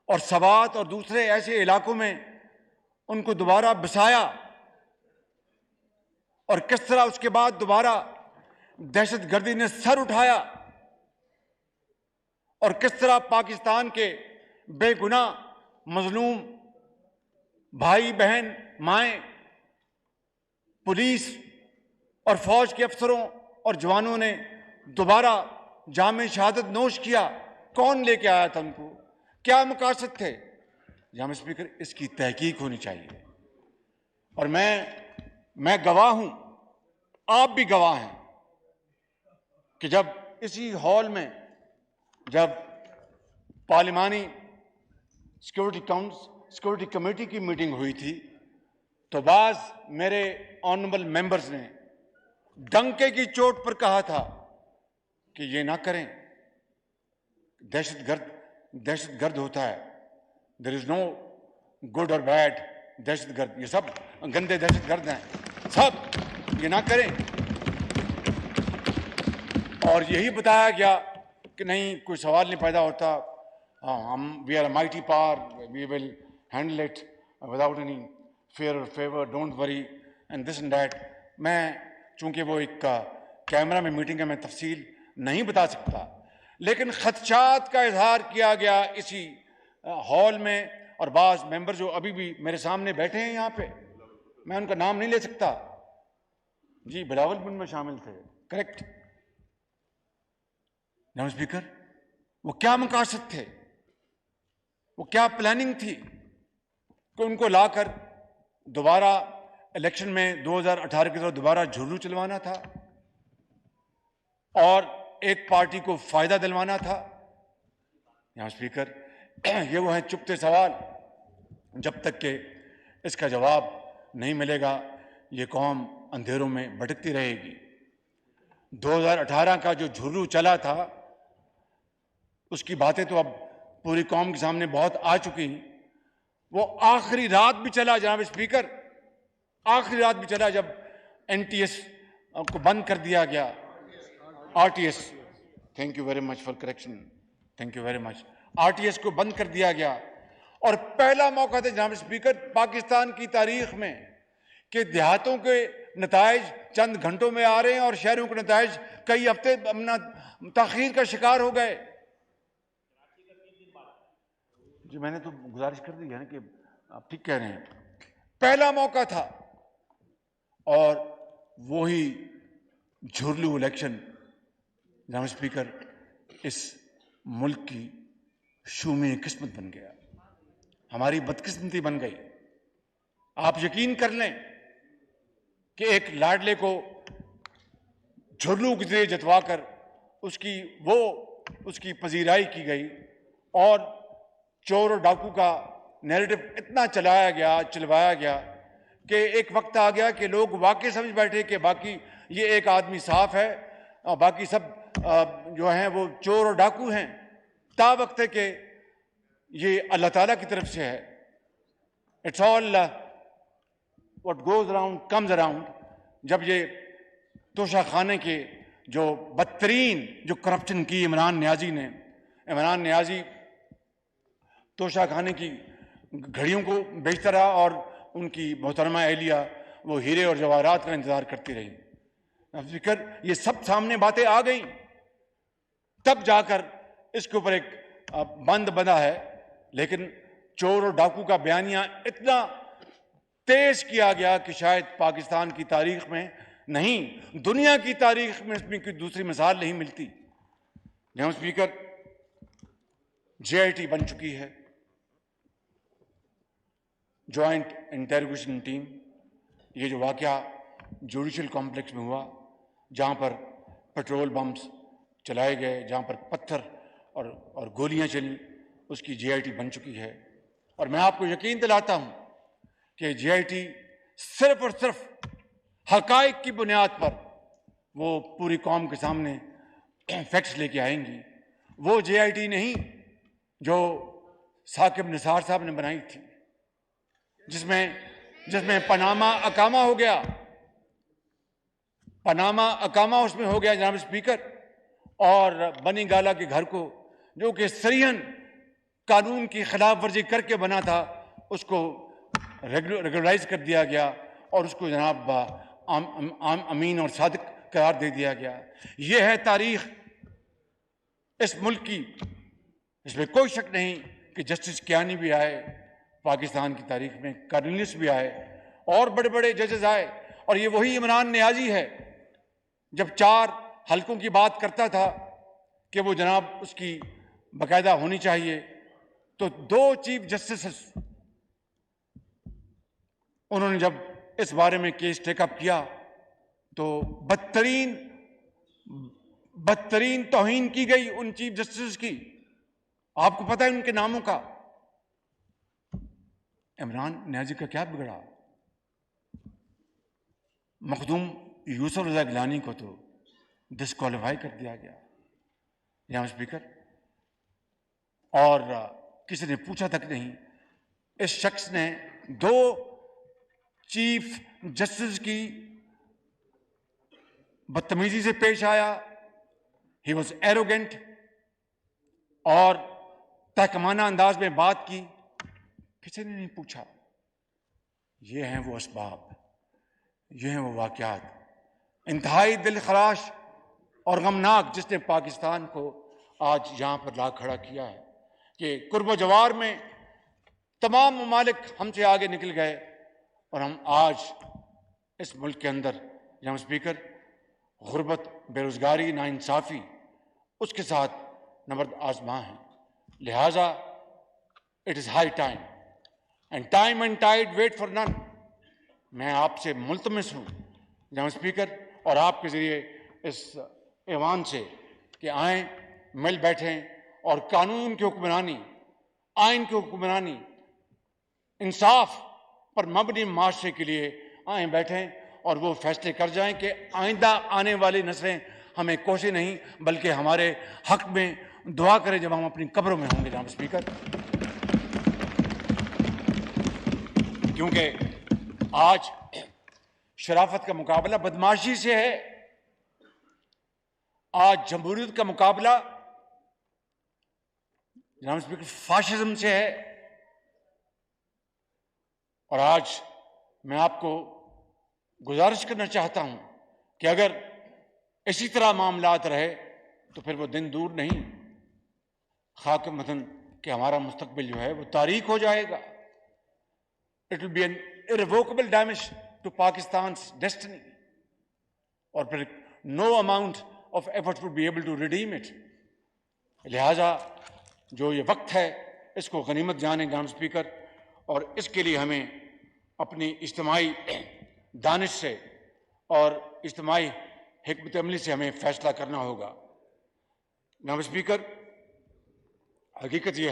اور سوات اور دوسرے ایسے علاقوں میں ان کو دوبارہ بسایا، اور کس طرح اس کے بعد دوبارہ دہشت گردی نے سر اٹھایا، اور کس طرح پاکستان کے بے گناہ مظلوم بھائی بہن مائیں، پولیس اور فوج کے افسروں اور جوانوں نے دوبارہ جام شہادت نوش کیا۔ کون لے کے آیا تھا ان کو؟ کیا مقاصد تھے؟ جناب اسپیکر، اس کی تحقیق ہونی چاہیے، اور میں گواہ ہوں، آپ بھی گواہ ہیں کہ جب اسی ہال میں جب پارلیمانی سیکورٹی کمیٹی کی میٹنگ ہوئی تھی تو بعض میرے آنریبل ممبرز نے ڈنکے کی چوٹ پر کہا تھا کہ یہ نہ کریں، دہشت گرد ہوتا ہے، دیر از نو گڈ اور بیڈ دہشت گرد، یہ سب گندے دہشت گرد ہیں، سب یہ نہ کریں. اور یہی بتایا گیا کہ نہیں کوئی سوال نہیں پیدا ہوتا، we are a mighty power, we will handle it without any fear اور favour, don't worry and this and that. میں چونکہ وہ ایک کیمرہ میں میٹنگ ہے، میں تفصیل نہیں بتا سکتا، لیکن خدشات کا اظہار کیا گیا اسی ہال میں. اور بعض ممبر جو ابھی بھی میرے سامنے بیٹھے ہیں یہاں پہ، میں ان کا نام نہیں لے سکتا، جی بلاول بھی ان میں شامل تھے، کریکٹ. جناب اسپیکر، وہ کیا مقاصد تھے، وہ کیا پلاننگ تھی کہ ان کو لا کر دوبارہ الیکشن میں 2018 کی طرف دوبارہ جھرو چلوانا تھا اور ایک پارٹی کو فائدہ دلوانا تھا. جناب اسپیکر، یہ وہ ہیں چپتے سوال، جب تک کہ اس کا جواب نہیں ملے گا یہ قوم اندھیروں میں بھٹکتی رہے گی. 2018 کا جو جھرو چلا تھا اس کی باتیں تو اب پوری قوم کے سامنے بہت آ چکی ہیں. وہ آخری رات بھی چلا جناب اسپیکر، آخری رات بھی چلا جب این ٹی ایس کو بند کر دیا گیا، R T S, thank you very much for correction, thank you very much, R T S کو بند کر دیا گیا. اور پہلا موقع تھا جناب اسپیکر پاکستان کی تاریخ میں کہ دیہاتوں کے نتائج چند گھنٹوں میں آ رہے ہیں اور شہروں کے نتائج کئی ہفتے تاخیر کا شکار ہو گئے. جی میں نے تو گزارش کر دی ہے نا کہ آپ ٹھیک کہہ رہے ہیں، پہلا موقع تھا اور وہی جھرلو الیکشن جناب اسپیکر اس ملک کی شومی قسمت بن گیا، ہماری بدقسمتی بن گئی. آپ یقین کر لیں کہ ایک لاڈلے کو جھرلو کے ذریعے جتوا کر اس کی پذیرائی کی گئی اور چور اور ڈاکو کا نیریٹو اتنا چلوایا گیا کہ ایک وقت آ گیا کہ لوگ واقعی سمجھ بیٹھے کہ باقی یہ ایک آدمی صاف ہے اور باقی سب جو ہیں وہ چور اور ڈاکو ہیں. تا وقت ہے کہ یہ اللہ تعالیٰ کی طرف سے ہے. It's all what goes around comes around. جب یہ توشہ خانے کے جو بدترین جو کرپشن کی عمران نیازی توشہ خانے کی گھڑیوں کو بیچتا رہا اور ان کی محترمہ اہلیہ وہ ہیرے اور جواہرات کا انتظار کرتی رہی. فکر یہ سب سامنے باتیں آ گئیں، تب جا کر اس کے اوپر ایک بند بنا ہے. لیکن چور اور ڈاکو کا بیانیہ اتنا تیز کیا گیا کہ شاید پاکستان کی تاریخ میں نہیں، دنیا کی تاریخ میں اس میں کوئی دوسری مثال نہیں ملتی. جناب اسپیکر، جے آئی ٹی بن چکی ہے، جوائنٹ انٹیروگیشن ٹیم. یہ جو واقعہ جوڈیشل کمپلیکس میں ہوا جہاں پر پیٹرول بمس چلائے گئے، جہاں پر پتھر اور گولیاں چلیں، اس کی جے آئی ٹی بن چکی ہے. اور میں آپ کو یقین دلاتا ہوں کہ جے آئی ٹی صرف اور صرف حقائق کی بنیاد پر وہ پوری قوم کے سامنے فیکٹس لے کے آئیں گی. وہ جے آئی ٹی نہیں جو ثاقب نثار صاحب نے بنائی تھی، جس میں پاناما اقامہ ہو گیا، پاناما اقامہ اس میں ہو گیا جناب اسپیکر. اور بنی گالا کے گھر کو جو کہ صریحاً قانون کی خلاف ورزی کر کے بنا تھا اس کو ریگولرائز کر دیا گیا اور اس کو جناب امین اور صادق قرار دے دیا گیا. یہ ہے تاریخ اس ملک کی. اس میں کوئی شک نہیں کہ جسٹس کیانی بھی آئے پاکستان کی تاریخ میں، کارنیلیس بھی آئے اور بڑے بڑے ججز آئے. اور یہ وہی عمران نیازی ہے جب 4 حلقوں کی بات کرتا تھا کہ وہ جناب اس کی باقاعدہ ہونی چاہیے، تو 2 چیف جسٹسز انہوں نے جب اس بارے میں کیس ٹیک اپ کیا تو بدترین بدترین توہین کی گئی ان چیف جسٹس کی. آپ کو پتہ ہے ان کے ناموں کا. عمران نیازی کا کیا بگڑا؟ مخدوم یوسف رضا گیلانی کو تو ڈسکوالیفائی کر دیا گیا جناب اسپیکر, اور کسی نے پوچھا تک نہیں. اس شخص نے 2 چیف جسٹس کی بدتمیزی سے پیش آیا. ہی واز ایروگینٹ, اور تحکمانہ انداز میں بات کی. کسی نے نہیں پوچھا. یہ ہیں وہ اسباب, یہ ہیں وہ واقعات انتہائی دل خراش اور غمناک جس نے پاکستان کو آج یہاں پر لا کھڑا کیا ہے کہ قرب و جوار میں تمام ممالک ہم سے آگے نکل گئے, اور ہم آج اس ملک کے اندر جناب اسپیکر غربت, بے روزگاری, ناانصافی اس کے ساتھ نبرد آزما ہیں. لہٰذا it is high time, and time and tide wait for none. میں آپ سے ملتمس ہوں جناب اسپیکر, اور آپ کے ذریعے اس ایوان سے کہ آئیں, مل بیٹھیں اور قانون کی حکمرانی, آئین کی حکمرانی, انصاف پر مبنی معاشرے کے لیے آئیں بیٹھیں اور وہ فیصلے کر جائیں کہ آئندہ آنے والی نسلیں ہمیں کوسیں نہیں بلکہ ہمارے حق میں دعا کریں جب ہم اپنی قبروں میں ہوں گے جناب اسپیکر. کیونکہ آج شرافت کا مقابلہ بدماشی سے ہے, آج جمہوریت کا مقابلہ جناب اسپیکر فاشزم سے ہے. اور آج میں آپ کو گزارش کرنا چاہتا ہوں کہ اگر اسی طرح معاملات رہے تو پھر وہ دن دور نہیں, خاک وطن کہ ہمارا مستقبل جو ہے وہ تاریک ہو جائے گا. It will be an irrevocable damage to Pakistan's destiny, اور پھر no amount of effort would be able to redeem it. لہٰذا جو یہ وقت ہے اس کو غنیمت جانیں جناب اسپیکر, اور اس کے لیے ہمیں اپنی اجتماعی دانش سے اور اجتماعی حکمت عملی سے ہمیں فیصلہ کرنا ہوگا. جناب اسپیکر, حقیقت یہ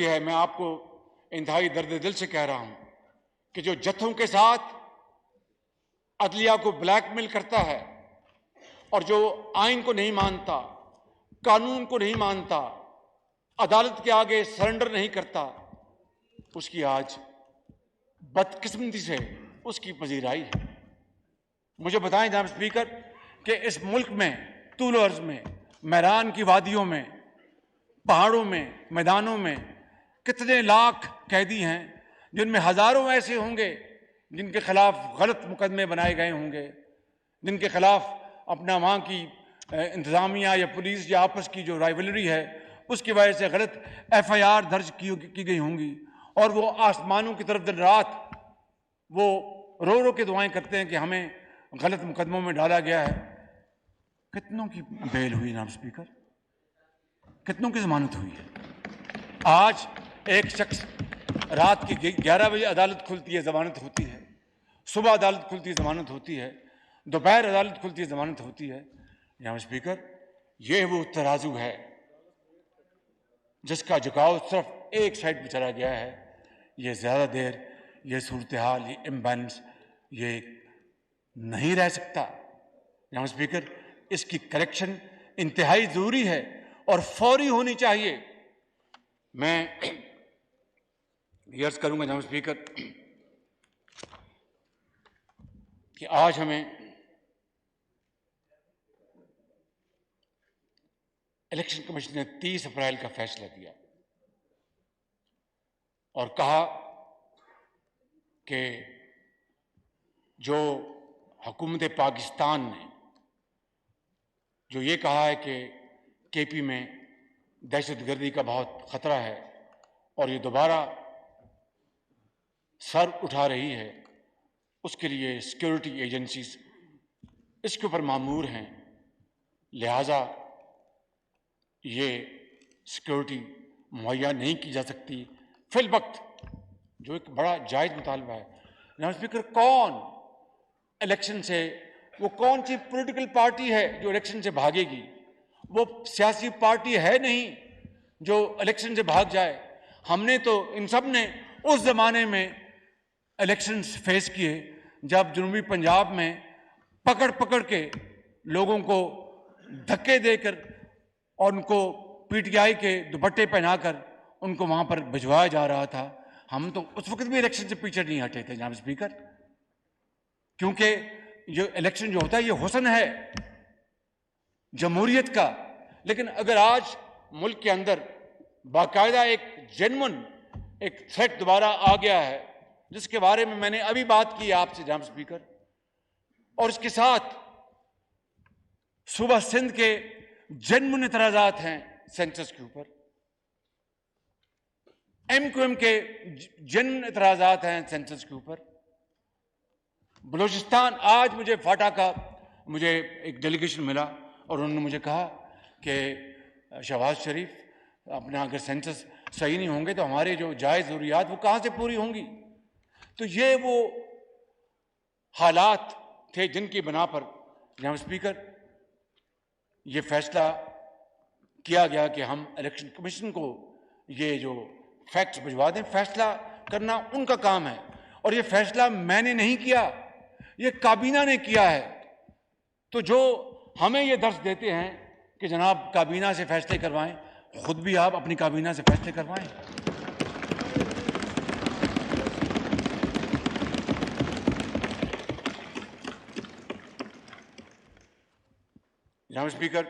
ہے, میں آپ کو انتہائی درد دل سے کہہ رہا ہوں کہ جو جتھوں کے ساتھ عدلیہ کو بلیک میل کرتا ہے اور جو آئین کو نہیں مانتا, قانون کو نہیں مانتا, عدالت کے آگے سرنڈر نہیں کرتا, اس کی آج بدقسمتی سے اس کی پذیرائی ہے. مجھے بتائیں جناب اسپیکر کہ اس ملک میں طول و عرض میں, میران کی وادیوں میں, پہاڑوں میں, میدانوں میں کتنے لاکھ قیدی ہیں جن میں ہزاروں ایسے ہوں گے جن کے خلاف غلط مقدمے بنائے گئے ہوں گے, جن کے خلاف اپنا وہاں کی انتظامیہ یا پولیس یا آپس کی جو رائیولری ہے اس کی وجہ سے غلط FIR درج کی گئی ہوں گی, اور وہ آسمانوں کی طرف دن رات وہ رو رو کے دعائیں کرتے ہیں کہ ہمیں غلط مقدموں میں ڈالا گیا ہے. کتنوں کی بیل ہوئی جناب اسپیکر, کتنوں کی ضمانت ہوئی ہے؟ آج ایک شخص رات کی 11 بجے عدالت کھلتی ہے ضمانت ہوتی ہے, صبح عدالت کھلتی ہے ضمانت ہوتی ہے, دوپہر عدالت کھلتی ہے ضمانت ہوتی ہے. جناب اسپیکر, یہ وہ ترازو ہے جس کا جھکاؤ صرف ایک سائڈ پہ چلا گیا ہے. یہ زیادہ دیر یہ صورتحال, یہ امبیلنس یہ نہیں رہ سکتا. جناب اسپیکر, اس کی کریکشن انتہائی ضروری ہے اور فوری ہونی چاہیے. میں یہ عرض کروں گا جناب اسپیکر کہ آج ہمیں الیکشن کمیشن نے 30 اپریل کا فیصلہ دیا اور کہا کہ جو حکومت پاکستان نے جو یہ کہا ہے کہ KP میں دہشت گردی کا بہت خطرہ ہے اور یہ دوبارہ سر اٹھا رہی ہے, اس کے لیے سیکورٹی ایجنسیز اس کے اوپر مامور ہیں. لہٰذا یہ سیکورٹی مہیا نہیں کی جا سکتی فی الوقت, جو ایک بڑا جائز مطالبہ ہے. جناب اسپیکر, کون الیکشن سے وہ کون سی پولیٹیکل پارٹی ہے جو الیکشن سے بھاگے گی؟ وہ سیاسی پارٹی ہے نہیں جو الیکشن سے بھاگ جائے. ہم نے تو ان سب نے اس زمانے میں الیکشنز فیس کیے جب جنوبی پنجاب میں پکڑ پکڑ کے لوگوں کو دھکے دے کر اور ان کو پی ٹی آئی کے دوپٹے پہنا کر ان کو وہاں پر بھجوایا جا رہا تھا. ہم تو اس وقت بھی الیکشن سے پیچھے نہیں ہٹے تھے جناب اسپیکر، کیونکہ یہ الیکشن جو ہوتا ہے یہ حسن ہے جمہوریت کا. لیکن اگر آج ملک کے اندر باقاعدہ ایک جینون ایک تھریٹ دوبارہ آ گیا ہے، جس کے بارے میں میں نے ابھی بات کی آپ سے جناب اسپیکر، اور اس کے ساتھ صوبہ سندھ کے جینون اعتراضات ہیں سینسس کے اوپر، ایم کیو ایم کے جینون اعتراضات ہیں سینسس کے اوپر. بلوچستان آج مجھے فاٹا کا مجھے ایک ڈیلیگیشن ملا اور انہوں نے مجھے کہا کہ شہباز شریف اپنا اگر سینسس صحیح نہیں ہوں گے تو ہمارے جو جائز ضروریات وہ کہاں سے پوری ہوں گی. تو یہ وہ حالات تھے جن کی بنا پر جناب اسپیکر یہ فیصلہ کیا گیا کہ ہم الیکشن کمیشن کو یہ جو فیکٹس بھجوا دیں. فیصلہ کرنا ان کا کام ہے اور یہ فیصلہ میں نے نہیں کیا، یہ کابینہ نے کیا ہے. تو جو ہمیں یہ درس دیتے ہیں کہ جناب کابینہ سے فیصلے کروائیں، خود بھی آپ اپنی کابینہ سے فیصلے کروائیں. جناب اسپیکر،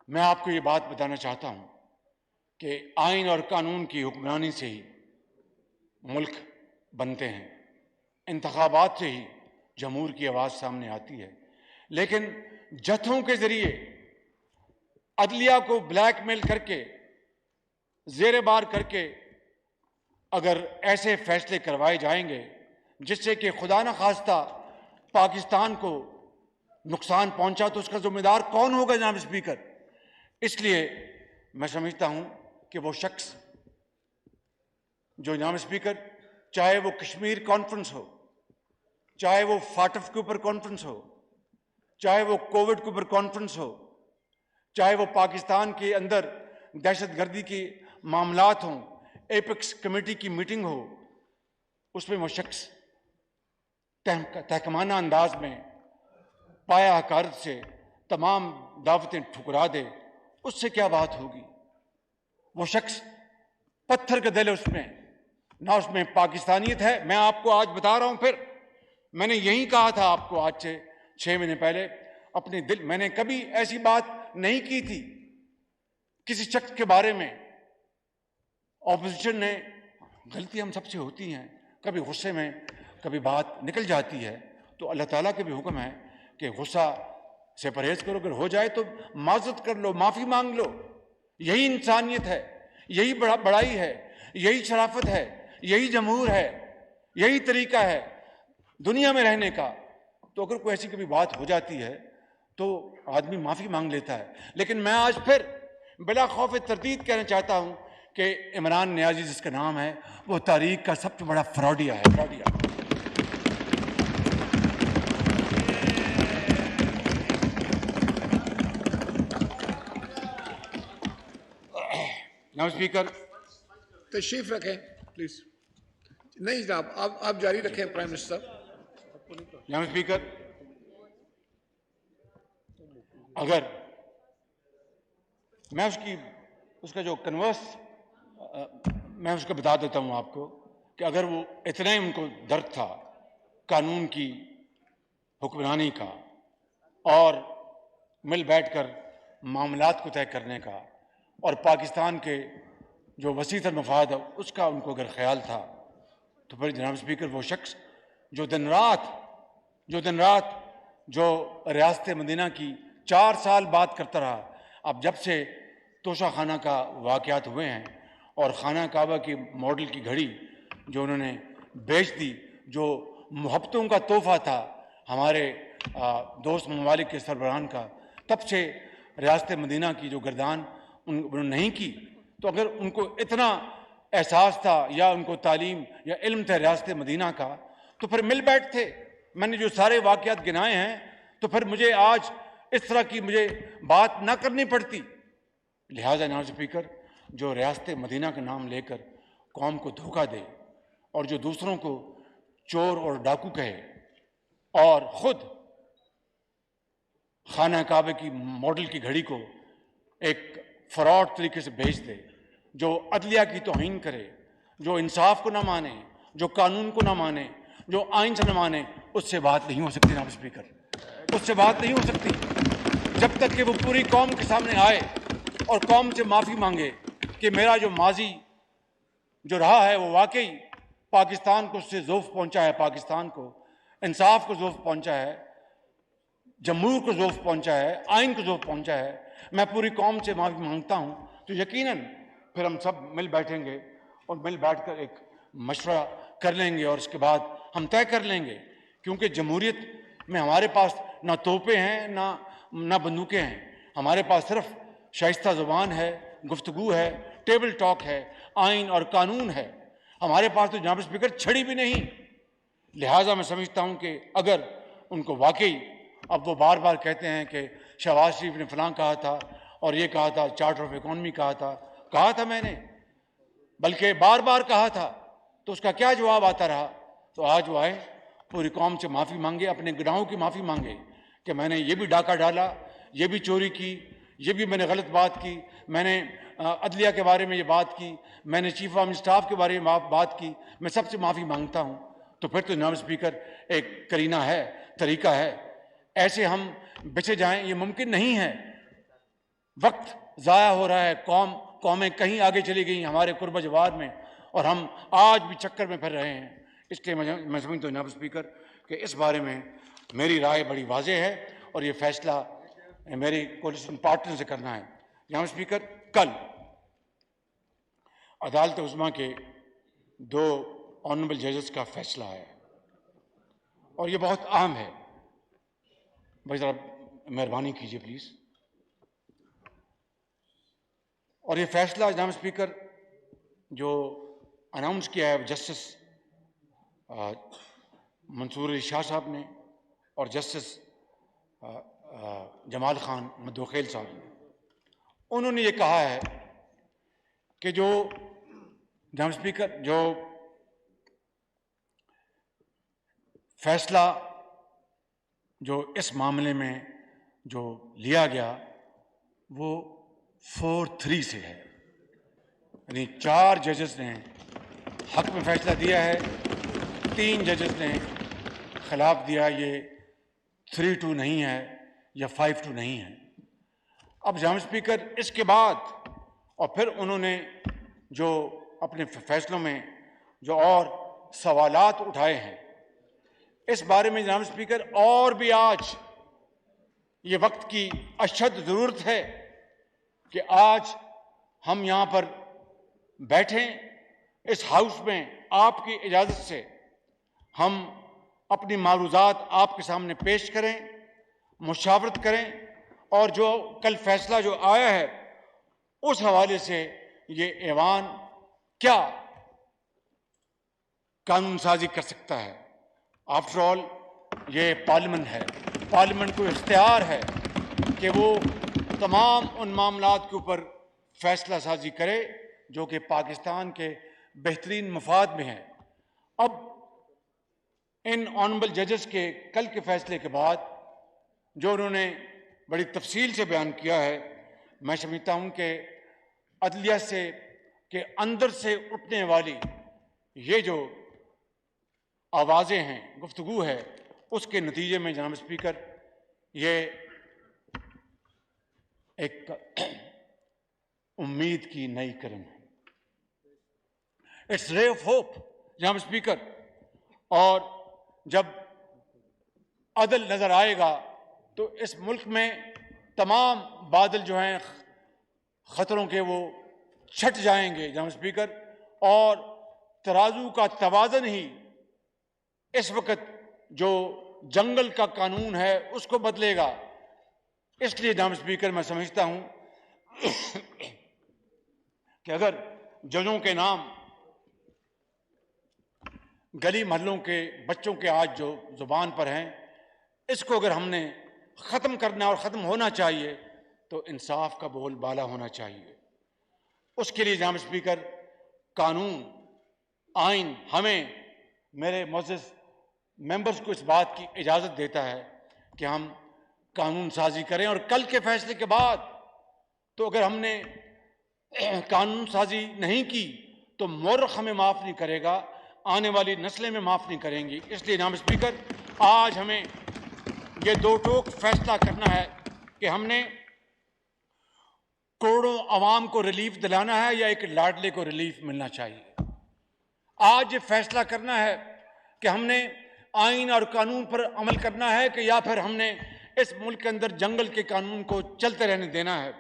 میں آپ کو یہ بات بتانا چاہتا ہوں کہ آئین اور قانون کی حکمرانی سے ہی ملک بنتے ہیں، انتخابات سے ہی جمہور کی آواز سامنے آتی ہے. لیکن جتھوں کے ذریعے عدلیہ کو بلیک میل کر کے زیر بار کر کے اگر ایسے فیصلے کروائے جائیں گے جس سے کہ خدا نخواستہ پاکستان کو نقصان پہنچا تو اس کا ذمہ دار کون ہوگا جناب اسپیکر؟ اس لیے میں سمجھتا ہوں کہ وہ شخص جو جناب اسپیکر چاہے وہ کشمیر کانفرنس ہو، چاہے وہ فاٹف کے اوپر کانفرنس ہو، چاہے وہ کووڈ کے اوپر کانفرنس ہو، چاہے وہ پاکستان کے اندر دہشت گردی کے معاملات ہوں، ایپیکس کمیٹی کی میٹنگ ہو، اس میں وہ شخص تحکمانہ انداز میں پایا حکارت سے تمام دعوتیں ٹھکرا دے، اس سے کیا بات ہوگی؟ وہ شخص پتھر کا دل ہے، اس میں نہ اس میں پاکستانیت ہے. میں آپ کو آج بتا رہا ہوں، پھر میں نے یہی کہا تھا آپ کو آج سے 6 مہینے پہلے اپنے دل، میں نے کبھی ایسی بات نہیں کی تھی کسی شخص کے بارے میں. اپوزیشن نے غلطی ہم سب سے ہوتی ہیں، کبھی غصے میں کبھی بات نکل جاتی ہے، تو اللہ تعالیٰ کے بھی حکم ہے کہ غصہ سے پرہیز کرو، اگر ہو جائے تو معذرت کر لو، معافی مانگ لو. یہی انسانیت ہے، یہی بڑائی ہے، یہی شرافت ہے، یہی جمہور ہے، یہی طریقہ ہے دنیا میں رہنے کا. تو اگر کوئی ایسی کبھی بات ہو جاتی ہے تو آدمی معافی مانگ لیتا ہے. لیکن میں آج پھر بلا خوف تردید کہنا چاہتا ہوں کہ عمران نیازی جس کا نام ہے وہ تاریخ کا سب سے بڑا فراڈیا ہے، فراڈیا. جناب اسپیکر، تشریف رکھیں پلیز. نہیں جناب، آپ جاری رکھیں پرائم منسٹر. جناب اسپیکر، اگر میں اس کا جو کنورس میں اس کا بتا دیتا ہوں آپ کو کہ اگر وہ اتنا ہی ان کو درد تھا قانون کی حکمرانی کا اور مل بیٹھ کر معاملات کو طے کرنے کا اور پاکستان کے جو وسیع تر مفاد ہے اس کا ان کو اگر خیال تھا، تو پھر جناب اسپیکر وہ شخص جو دن رات جو ریاست مدینہ کی 4 سال بات کرتا رہا، اب جب سے توشہ خانہ کا واقعات ہوئے ہیں اور خانہ کعبہ کی ماڈل کی گھڑی جو انہوں نے بیچ دی، جو محبتوں کا تحفہ تھا ہمارے دوست ممالک کے سربراہان کا، تب سے ریاست مدینہ کی جو گردان انہوں نے نہیں کی. تو اگر ان کو اتنا احساس تھا یا ان کو تعلیم یا علم تھا ریاست مدینہ کا، تو پھر مل بیٹھتے میں نے جو سارے واقعات گنائے ہیں تو پھر مجھے آج اس طرح کی مجھے بات نہ کرنی پڑتی. لہٰذا جناب اسپیکر، جو ریاست مدینہ کا نام لے کر قوم کو دھوکہ دے اور جو دوسروں کو چور اور ڈاکو کہے اور خود خانہ کعبے کی ماڈل کی گھڑی کو ایک فراڈ طریقے سے بھیج دے، جو عدلیہ کی توہین کرے، جو انصاف کو نہ مانے، جو قانون کو نہ مانے، جو آئین سے نہ مانے، اس سے بات نہیں ہو سکتی جناب اسپیکر. اس سے بات نہیں ہو سکتی جب تک کہ وہ پوری قوم کے سامنے آئے اور قوم سے معافی مانگے کہ میرا جو ماضی جو رہا ہے وہ واقعی پاکستان کو اس سے ذوف پہنچا ہے، پاکستان کو انصاف کو ذوف پہنچا ہے، جمہور کو ذوف پہنچا ہے، آئین کو ذوف پہنچا ہے. میں پوری قوم سے معافی مانگتا ہوں. تو یقیناً پھر ہم سب مل بیٹھیں گے اور مل بیٹھ کر ایک مشورہ کر لیں گے اور اس کے بعد ہم طے کر لیں گے، کیونکہ جمہوریت میں ہمارے پاس نہ توپیں ہیں نہ بندوقیں ہیں. ہمارے پاس صرف شائستہ زبان ہے، گفتگو ہے، ٹیبل ٹاک ہے، آئین اور قانون ہے. ہمارے پاس تو جناب اسپیکر چھڑی بھی نہیں. لہٰذا میں سمجھتا ہوں کہ اگر ان کو واقعی اب وہ بار بار کہتے ہیں کہ شہباز شریف نے فلاں کہا تھا اور یہ کہا تھا، چارٹر آف اکانومی کہا تھا میں نے، بلکہ بار بار کہا تھا، تو اس کا کیا جواب آتا رہا؟ تو آج وہ آئے، پوری قوم سے معافی مانگے، اپنے گناہوں کی معافی مانگے کہ میں نے یہ بھی ڈاکہ ڈالا، یہ بھی چوری کی، یہ بھی میں نے غلط بات کی، میں نے عدلیہ کے بارے میں یہ بات کی، میں نے چیف آف اسٹاف کے بارے میں بات کی. میں سب سے معافی مانگتا ہوں. تو پھر تو جناب اسپیکر ایک کرینہ ہے، طریقہ ہے. ایسے ہم بچے جائیں یہ ممکن نہیں ہے. وقت ضائع ہو رہا ہے، قومیں کہیں آگے چلی گئی ہمارے قرب جوار میں، اور ہم آج بھی چکر میں پھر رہے ہیں. اس لیے میں سمجھتا ہوں جناب اسپیکر کہ اس بارے میں میری رائے بڑی واضح ہے اور یہ فیصلہ میری کولیشن پارٹنر سے کرنا ہے. جناب اسپیکر، کل عدالت عظمیٰ کے 2 آنریبل ججز کا فیصلہ ہے اور یہ بہت اہم ہے. بھائی ذرا مہربانی کیجیے پلیز. اور یہ فیصلہ جناب اسپیکر جو اناؤنس کیا ہے جسٹس منصور علی شاہ صاحب نے اور جسٹس جمال خان مدوخیل صاحب نے، انہوں نے یہ کہا ہے کہ جو جناب اسپیکر جو فیصلہ جو اس معاملے میں جو لیا گیا وہ 4-3 سے ہے، یعنی 4 ججز نے حق میں فیصلہ دیا ہے، 3 ججز نے خلاف دیا. یہ 3-2 نہیں ہے یا 5-2 نہیں ہے. اب جناب اسپیکر اس کے بعد اور پھر انہوں نے جو اپنے فیصلوں میں جو اور سوالات اٹھائے ہیں، اس بارے میں جناب اسپیکر اور بھی آج یہ وقت کی اشد ضرورت ہے کہ آج ہم یہاں پر بیٹھیں اس ہاؤس میں آپ کی اجازت سے، ہم اپنی معروضات آپ کے سامنے پیش کریں، مشاورت کریں، اور جو کل فیصلہ جو آیا ہے اس حوالے سے یہ ایوان کیا قانون سازی کر سکتا ہے. آفٹر آل یہ پارلیمنٹ ہے، پارلیمنٹ کو اختیار ہے کہ وہ تمام ان معاملات کے اوپر فیصلہ سازی کرے جو کہ پاکستان کے بہترین مفاد میں ہیں. اب ان آنریبل ججز کے کل کے فیصلے کے بعد جو انہوں نے بڑی تفصیل سے بیان کیا ہے، میں سمجھتا ہوں کہ عدلیہ سے کے اندر سے اٹھنے والی یہ جو آوازیں ہیں، گفتگو ہے، اس کے نتیجے میں جناب اسپیکر یہ ایک امید کی نئی کرن ہے. اٹس رے آف ہوپ جناب اسپیکر. اور جب عدل نظر آئے گا تو اس ملک میں تمام بادل جو ہیں خطروں کے وہ چھٹ جائیں گے جناب اسپیکر، اور ترازو کا توازن ہی اس وقت جو جنگل کا قانون ہے اس کو بدلے گا. اس لیے جناب اسپیکر میں سمجھتا ہوں کہ اگر ججوں کے نام گلی محلوں کے بچوں کے آج جو زبان پر ہیں، اس کو اگر ہم نے ختم کرنا اور ختم ہونا چاہیے تو انصاف کا بول بالا ہونا چاہیے۔ اس کے لیے جناب اسپیکر قانون، آئین ہمیں، میرے معزز ممبرز کو اس بات کی اجازت دیتا ہے کہ ہم قانون سازی کریں، اور کل کے فیصلے کے بعد تو اگر ہم نے قانون سازی نہیں کی تو مورخ ہمیں معاف نہیں کرے گا، آنے والی نسلیں میں معاف نہیں کریں گی۔ اس لیے جناب اسپیکر آج ہمیں یہ دو ٹوک فیصلہ کرنا ہے کہ ہم نے کروڑوں عوام کو ریلیف دلانا ہے یا ایک لاڈلے کو ریلیف ملنا چاہیے۔ آج یہ فیصلہ کرنا ہے کہ ہم نے آئین اور قانون پر عمل کرنا ہے کہ یا پھر ہم نے اس ملک کے اندر جنگل کے قانون کو چلتے رہنے دینا ہے۔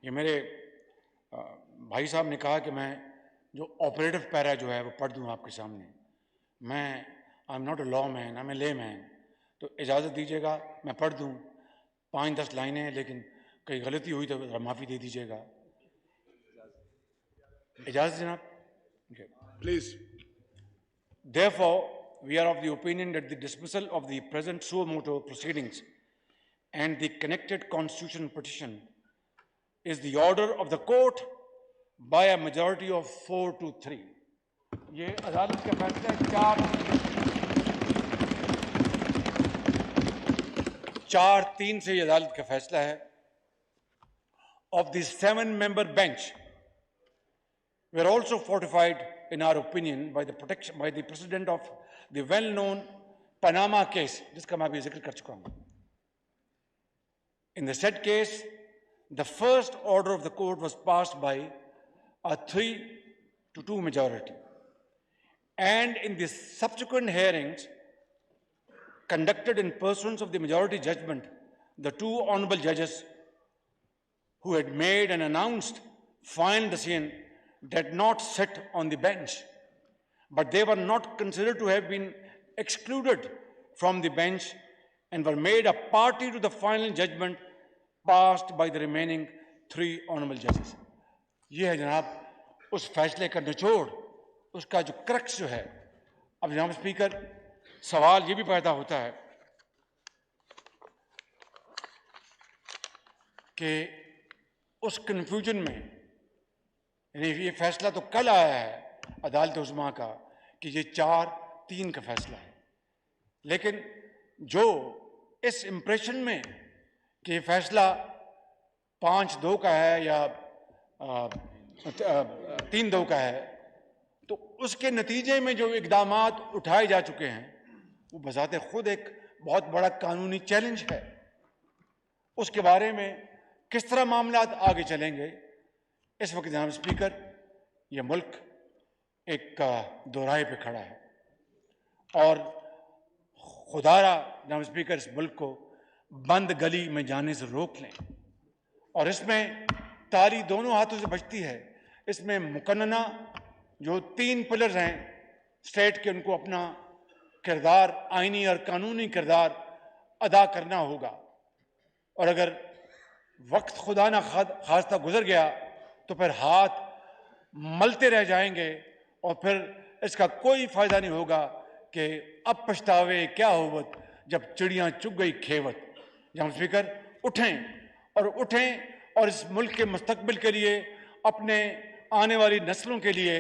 یہ میرے بھائی صاحب نے کہا کہ میں جو آپریٹو پیرا جو ہے وہ پڑھ دوں آپ کے سامنے۔ میں I am not a law man, I am a lay man, تو اجازت دیجیے گا میں پڑھ دوں 5-10 لائنیں ہیں، لیکن کہیں غلطی ہوئی تو ذرا معافی دے دیجیے گا۔ اجازت جناب؟ Please. Therefore, we are of the opinion that the dismissal of the present suo motu proceedings and the connected constitutional petition is the order of the court by a majority of 4-3۔ یہ عدالت کا فیصلہ ہے 4-3 سے، یہ عدالت کا فیصلہ ہے۔ Of the 7-member bench, we are also fortified in our opinion by the precedent of the well-known Panama case، جس کا میں ابھی ذکر کر چکا ہوں۔ In the said case, the first order of the court was passed by a 3-2 majority, and in the subsequent hearings conducted in pursuance of the majority judgment, the two honorable judges who had made and announced final decision did not sit on the bench, but they were not considered to have been excluded from the bench and were made a party to the final judgment passed by the remaining 3 honorable judges۔ یہ ہے جناب اس فیصلے کا نچوڑ، اس کا جو کرکس جو ہے۔ اب جناب اسپیکر سوال یہ بھی پیدا ہوتا ہے کہ اس کنفیوژن میں، یعنی یہ فیصلہ تو کل آیا ہے عدالت عظمیٰ کا کہ یہ 4-3 کا فیصلہ ہے، لیکن جو اس امپریشن میں کہ یہ فیصلہ 5-2 کا ہے یا 3-2 کا ہے، تو اس کے نتیجے میں جو اقدامات اٹھائے جا چکے ہیں وہ بذات خود ایک بہت بڑا قانونی چیلنج ہے۔ اس کے بارے میں کس طرح معاملات آگے چلیں گے، اس وقت جناب اسپیکر یہ ملک ایک دوراہے پہ کھڑا ہے، اور خدارا جناب اسپیکر اس ملک کو بند گلی میں جانے سے روک لیں، اور اس میں تالی دونوں ہاتھوں سے بجتی ہے۔ اس میں مقننہ جو 3 پلرز ہیں اسٹیٹ کے، ان کو اپنا کردار، آئینی اور قانونی کردار ادا کرنا ہوگا، اور اگر وقت خدا نہ خواستہ گزر گیا تو پھر ہاتھ ملتے رہ جائیں گے، اور پھر اس کا کوئی فائدہ نہیں ہوگا کہ اب پچھتاوے کیا ہوت جب چڑیاں چگ گئی کھیوت۔ جناب اسپیکر اٹھیں اور اس ملک کے مستقبل کے لیے، اپنے آنے والی نسلوں کے لیے،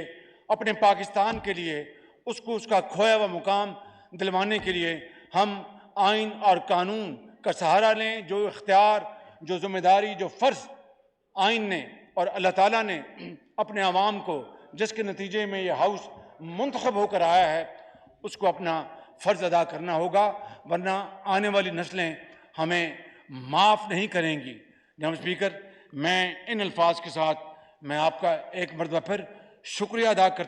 اپنے پاکستان کے لیے، اس کو اس کا کھویا ہوا مقام دلوانے کے لیے ہم آئین اور قانون کا سہارا لیں۔ جو اختیار، جو ذمہ داری، جو فرض آئین نے اور اللہ تعالیٰ نے اپنے عوام کو، جس کے نتیجے میں یہ ہاؤس منتخب ہو کر آیا ہے، اس کو اپنا فرض ادا کرنا ہوگا، ورنہ آنے والی نسلیں ہمیں معاف نہیں کریں گی۔ جناب اسپیکر میں ان الفاظ کے ساتھ میں آپ کا ایک مرتبہ پھر شکریہ ادا کرتا ہوں۔